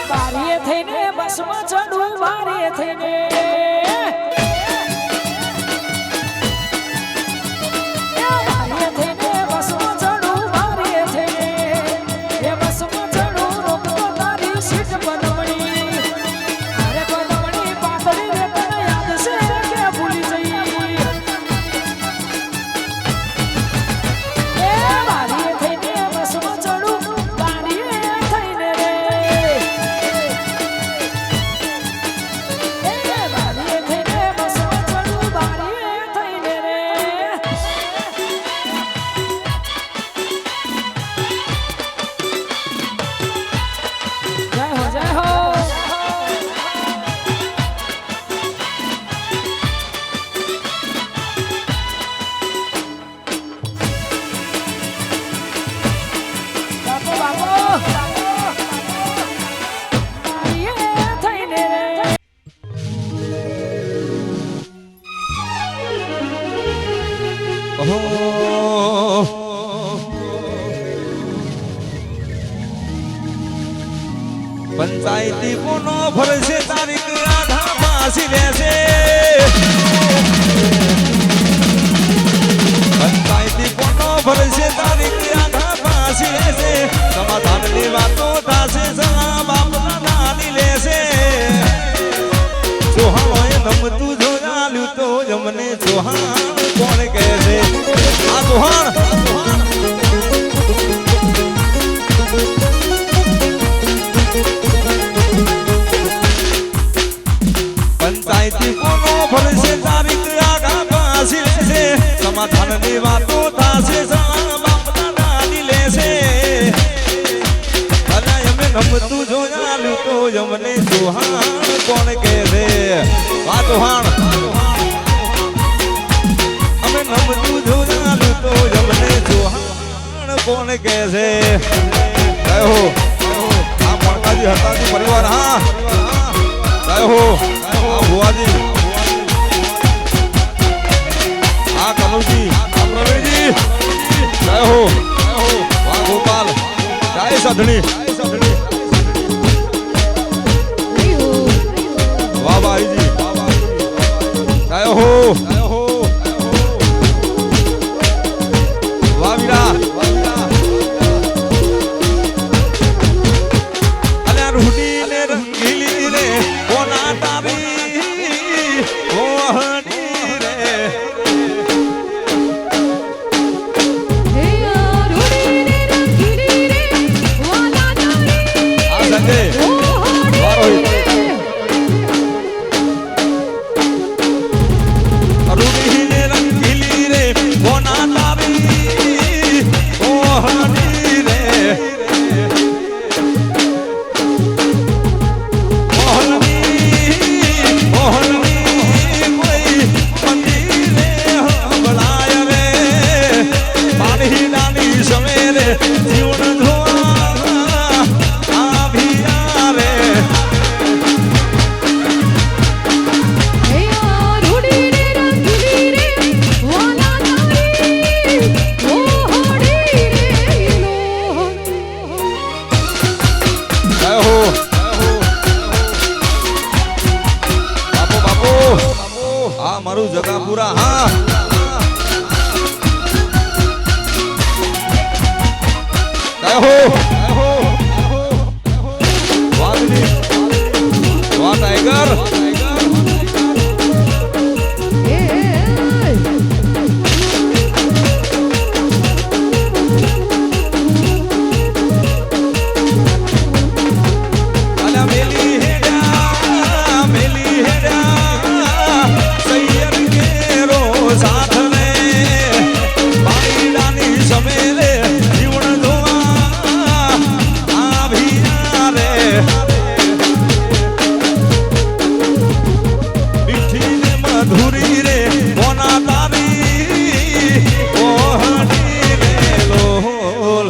બારીએ થઈને બસમાં ચડું બારીએ થઈને બારીએ થઈને બસમાં ચડું બારીએ થઈને એ બસમાં ચડું રોકતો તારી સીટ બનવણી અરે બનવણી પાતળી રે તને યાદ છે કે ભૂલી જઈ એ બારીએ થઈને બસમાં ચડું બારીએ થઈને રે એ બારીએ થઈને બસમાં ચડું બારીએ થઈને રે જય હો જય હો બાપો બાપો બારીએ થઈને રે
પંચાયતી કોનો ફરશે તારીખ આધા પાસી લેશે પંચાયતી કોનો ફરશે તારીખ આધા પાસી લેશે સમાધાનની વાતો થશે સલા બાપના નાની લેશે ચૌહાણોએ નમતું જોયાલ્યું તો જમને ચૌહાણ કોણ કહેશે આ ચૌહાણ પંચાયતી કોનો ફરશે તારીખ આગા પાસી લેશે સમાધાનની વાતો થશે સલા બાપના નાની લેશે અને અમે નમતું જોયાલ્યું તો જમને ચૌહાણ કોણ કહેશે આ ચૌહાણ અમે નમતું જોયાલ્યું તો જમને ચૌહાણ કોણ કહેશે જય હો આ મણકાજી હતાજી પરિવાર હા જય હો આ ભુવાજી આ કનુજી આ પ્રવીણજી જય હો વાહ ગોપાલ જય સધણી વાહ ભાઈજી જય જય હો વાહ વીરા અલ્યા રૂડી ને રંગીલી રે કોના તારી ઓહડી રે
હે રૂડી રે રંગીલી રે વાલા તારી
આ સંજય વારો રૂડી ને રંગીલી રે કોના તારી ઓહડી રે
હે રૂડી રે રંગીલી રે વાલા તારી ઓહડી રે
મારું જગાપુરા હા વાહ ટાઈગર અલા મેલી હેડા સૈયર કેરો સાથ લે બાઈડાની સમેલે જીવન ધોવા આવ્યા રે મીઠી ને મધુરી રે કોના તારી ઓહડી રે લોલ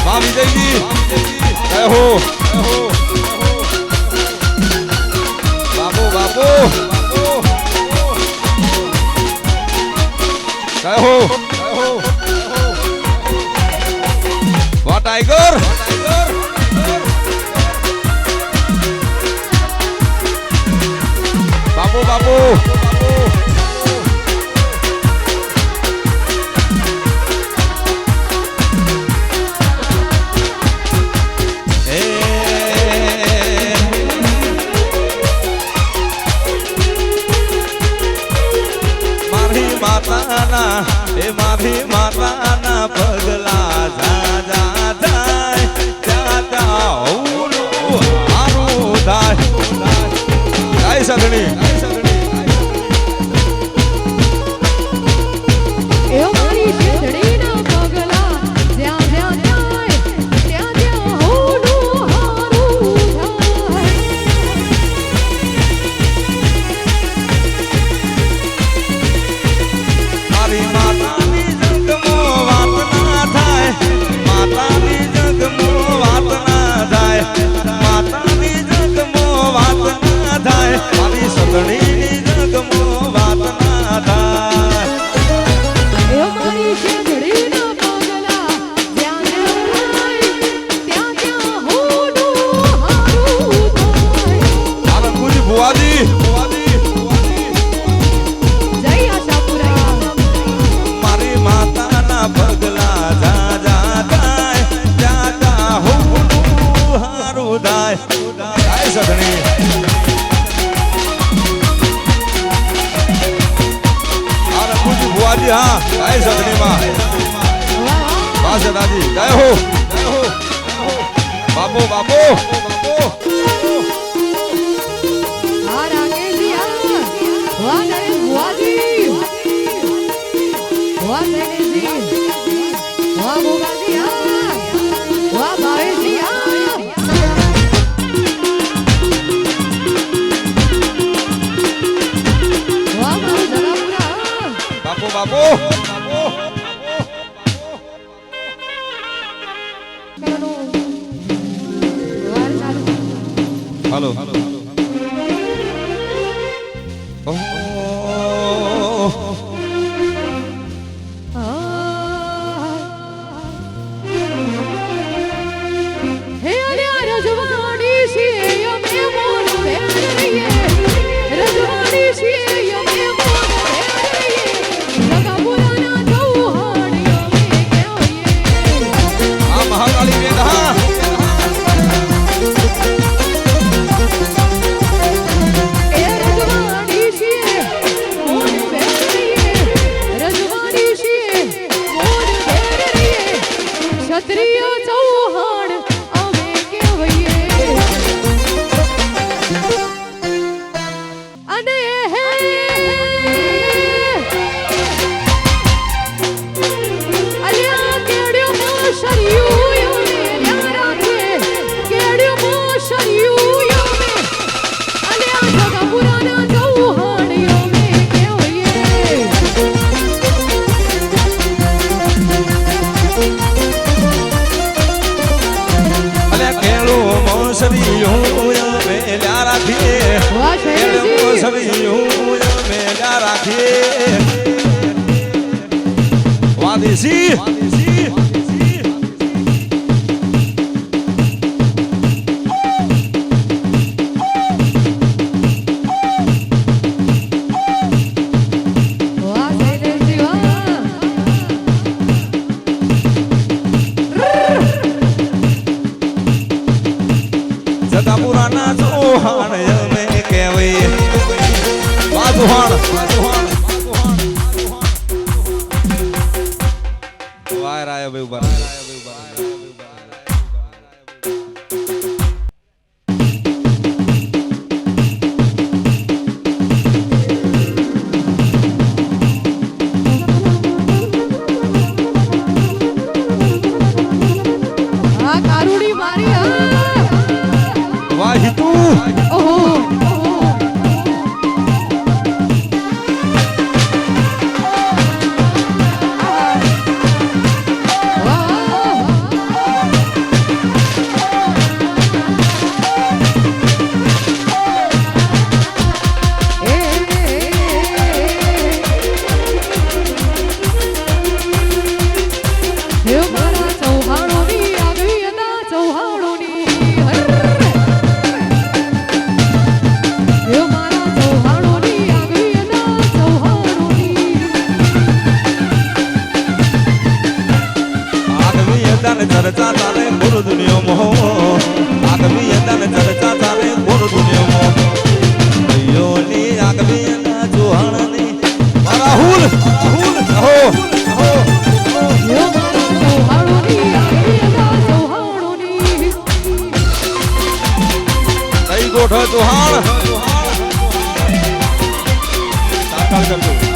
મા વિજયજી જય હો બાપુ બાપુ જય હો વાહ ટાઈગર બાપુ બાપુ મારી માતાના પગલા જા જા જાય જા જા હારું થાય સગણી
એ મારી શેઠડીના પગલા જ્યાં જ્યાં જાય ત્યાં ત્યાં હોનું હારું થાય
મારી માતાની જગમો વાત ના થાય માતાની જગમો વાત ના થાય માતાની જગમો વાત ના થાય મારી સગણીની જગમો વાત ના થાય
એ મારી શેઠડીના પગલા જ્યાં જ્યાં જાય ત્યાં ત્યાં હોનું હારું થાય
આનંદપુરી ભુવાજી
જય આશાપુરા
મારી માતાના પગલા જા જા થાય જા જા હોનું હારું થાય જાય સગણી આનંદપુરી ભુવાજી હા જાય સગણીમાં પાસે દાદી જય હો બાપુ બાપુ
આ રાકેશિયા વાહ નરેશ ભુવાજી વાહ શૈલેષજી વાહ ભોગાજીયા વાહ ભાવેશજીયા વાહ મારું જગાપુરા
બાપુ બાપુ
વાર ચાલુ
હાલો
હે અલ્યા રજવાડી છીએ અમે મોર બેન રહીએ રજવાડી છીએ
વાદીસી
વાહ શૈલેષજી વાહ
સદાપુરાના ચૌહાણ અમે કહેવાય વાહ ચૌહાણ વાહ રાય ભાઈ ઉભા
આ કારુડી મારી હા
વાહ હિતુ
ઓહો
ચર્ચા ચાલે પૂર દુનિયામાં આગવી તને ચર્ચા ચાલે પૂર દુનિયામાં ભાઈઓની આગવી ના જોહાણની રાહુલ હો કઈ ગોઠો જોહાણ સાકાર કરજો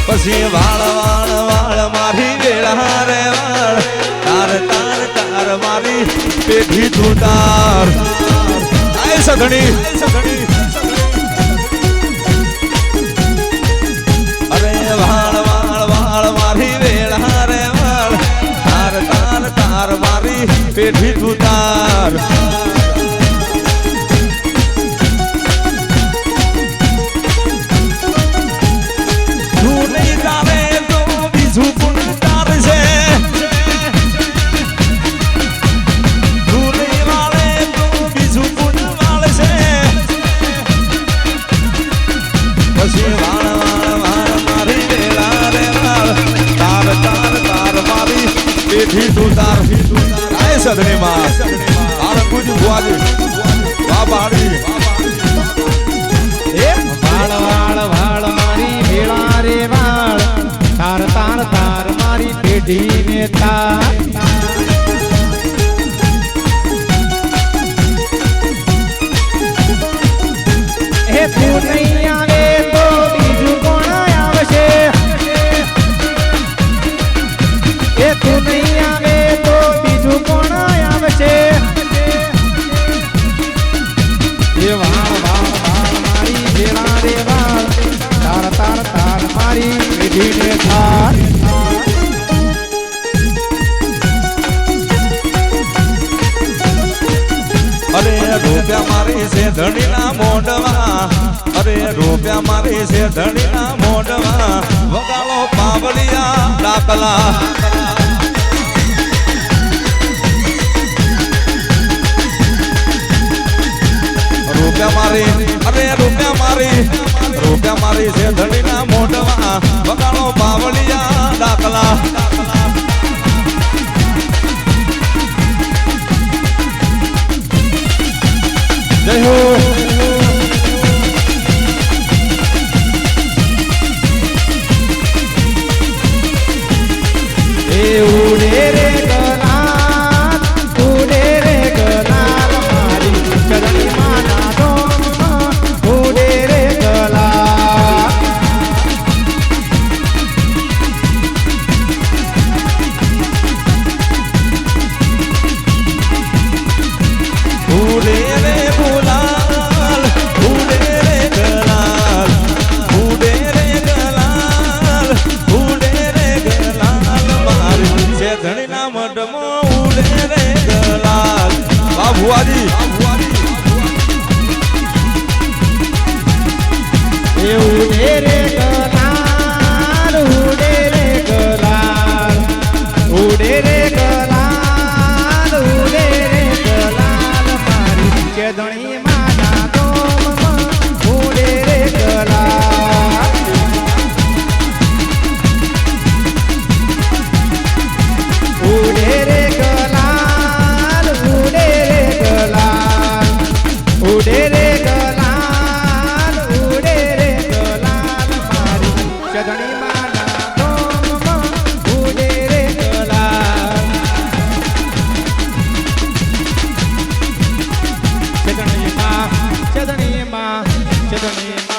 પછી વાળ વાળ વાળ મારી વેળા રે વાળ તાર તાર તાર મારી પેઢી તું તાર આય સઘણી અરે વાળ વાળ વાળ મારી વેળા રે વાળ તાર તાર તાર મારી પેઢી તું તાર સદની માં તાર કુજ ભુવાજી વા બાડી
એ વાળ વાળ વાળ મારી ભેળા રે વાળ તાર તાર તાર મારી પેઢી ને તાર એ તું નહીં આવે તો બીજું કોણ આવશે એ તું નહીં આવે તો બીજું કોણ આવશે એ વાળ વાળ વાળ મારી ભેળા રે વાળ તાર તાર તાર મારી પેઢી ને થાર
અરે રૂપિયા મારી છે ધણીના મોઢવા અરે રૂપિયા મારી છે ધણીના મોઢવા વગાડો પાવલિયા ડાકલા રૂપિયા મારી અરે રૂપિયા મારી છે ધણીના મોઢવા વગાડો પાવલિયા ડાકલા જય હો
એ ઉડે રે ગલાલ ઉડે રે ગલાલ મારી ચરણી માના ડોમમાં ઉડે રે ગલાલ
ઉડે રે ગુલાલ ઉડે રે ગલાલ ઉડે રે ગલાલ ઉડે રે ગલાલ મારી છે ધણીના મઢમાં ઉડે રે ગલાલ વાહ ભુવાજી
એ ઉડે રે ગલાલ ઉડે રે ગલાલ ઉડે રે ગલાલ ઉડે રે ગલાલ મારી ચેદણી માના દોમમાં ઉડે રે ગલાલ ઉડે રે ગલાલ ઉડે રે ગલાલ ઉડે રે ગલાલ ઉડે રે ગલાલ મારી ચદણી માના દોમમાં ઉડે રે ગલાલ ચદણી માં ચદણી માં ચદણી માં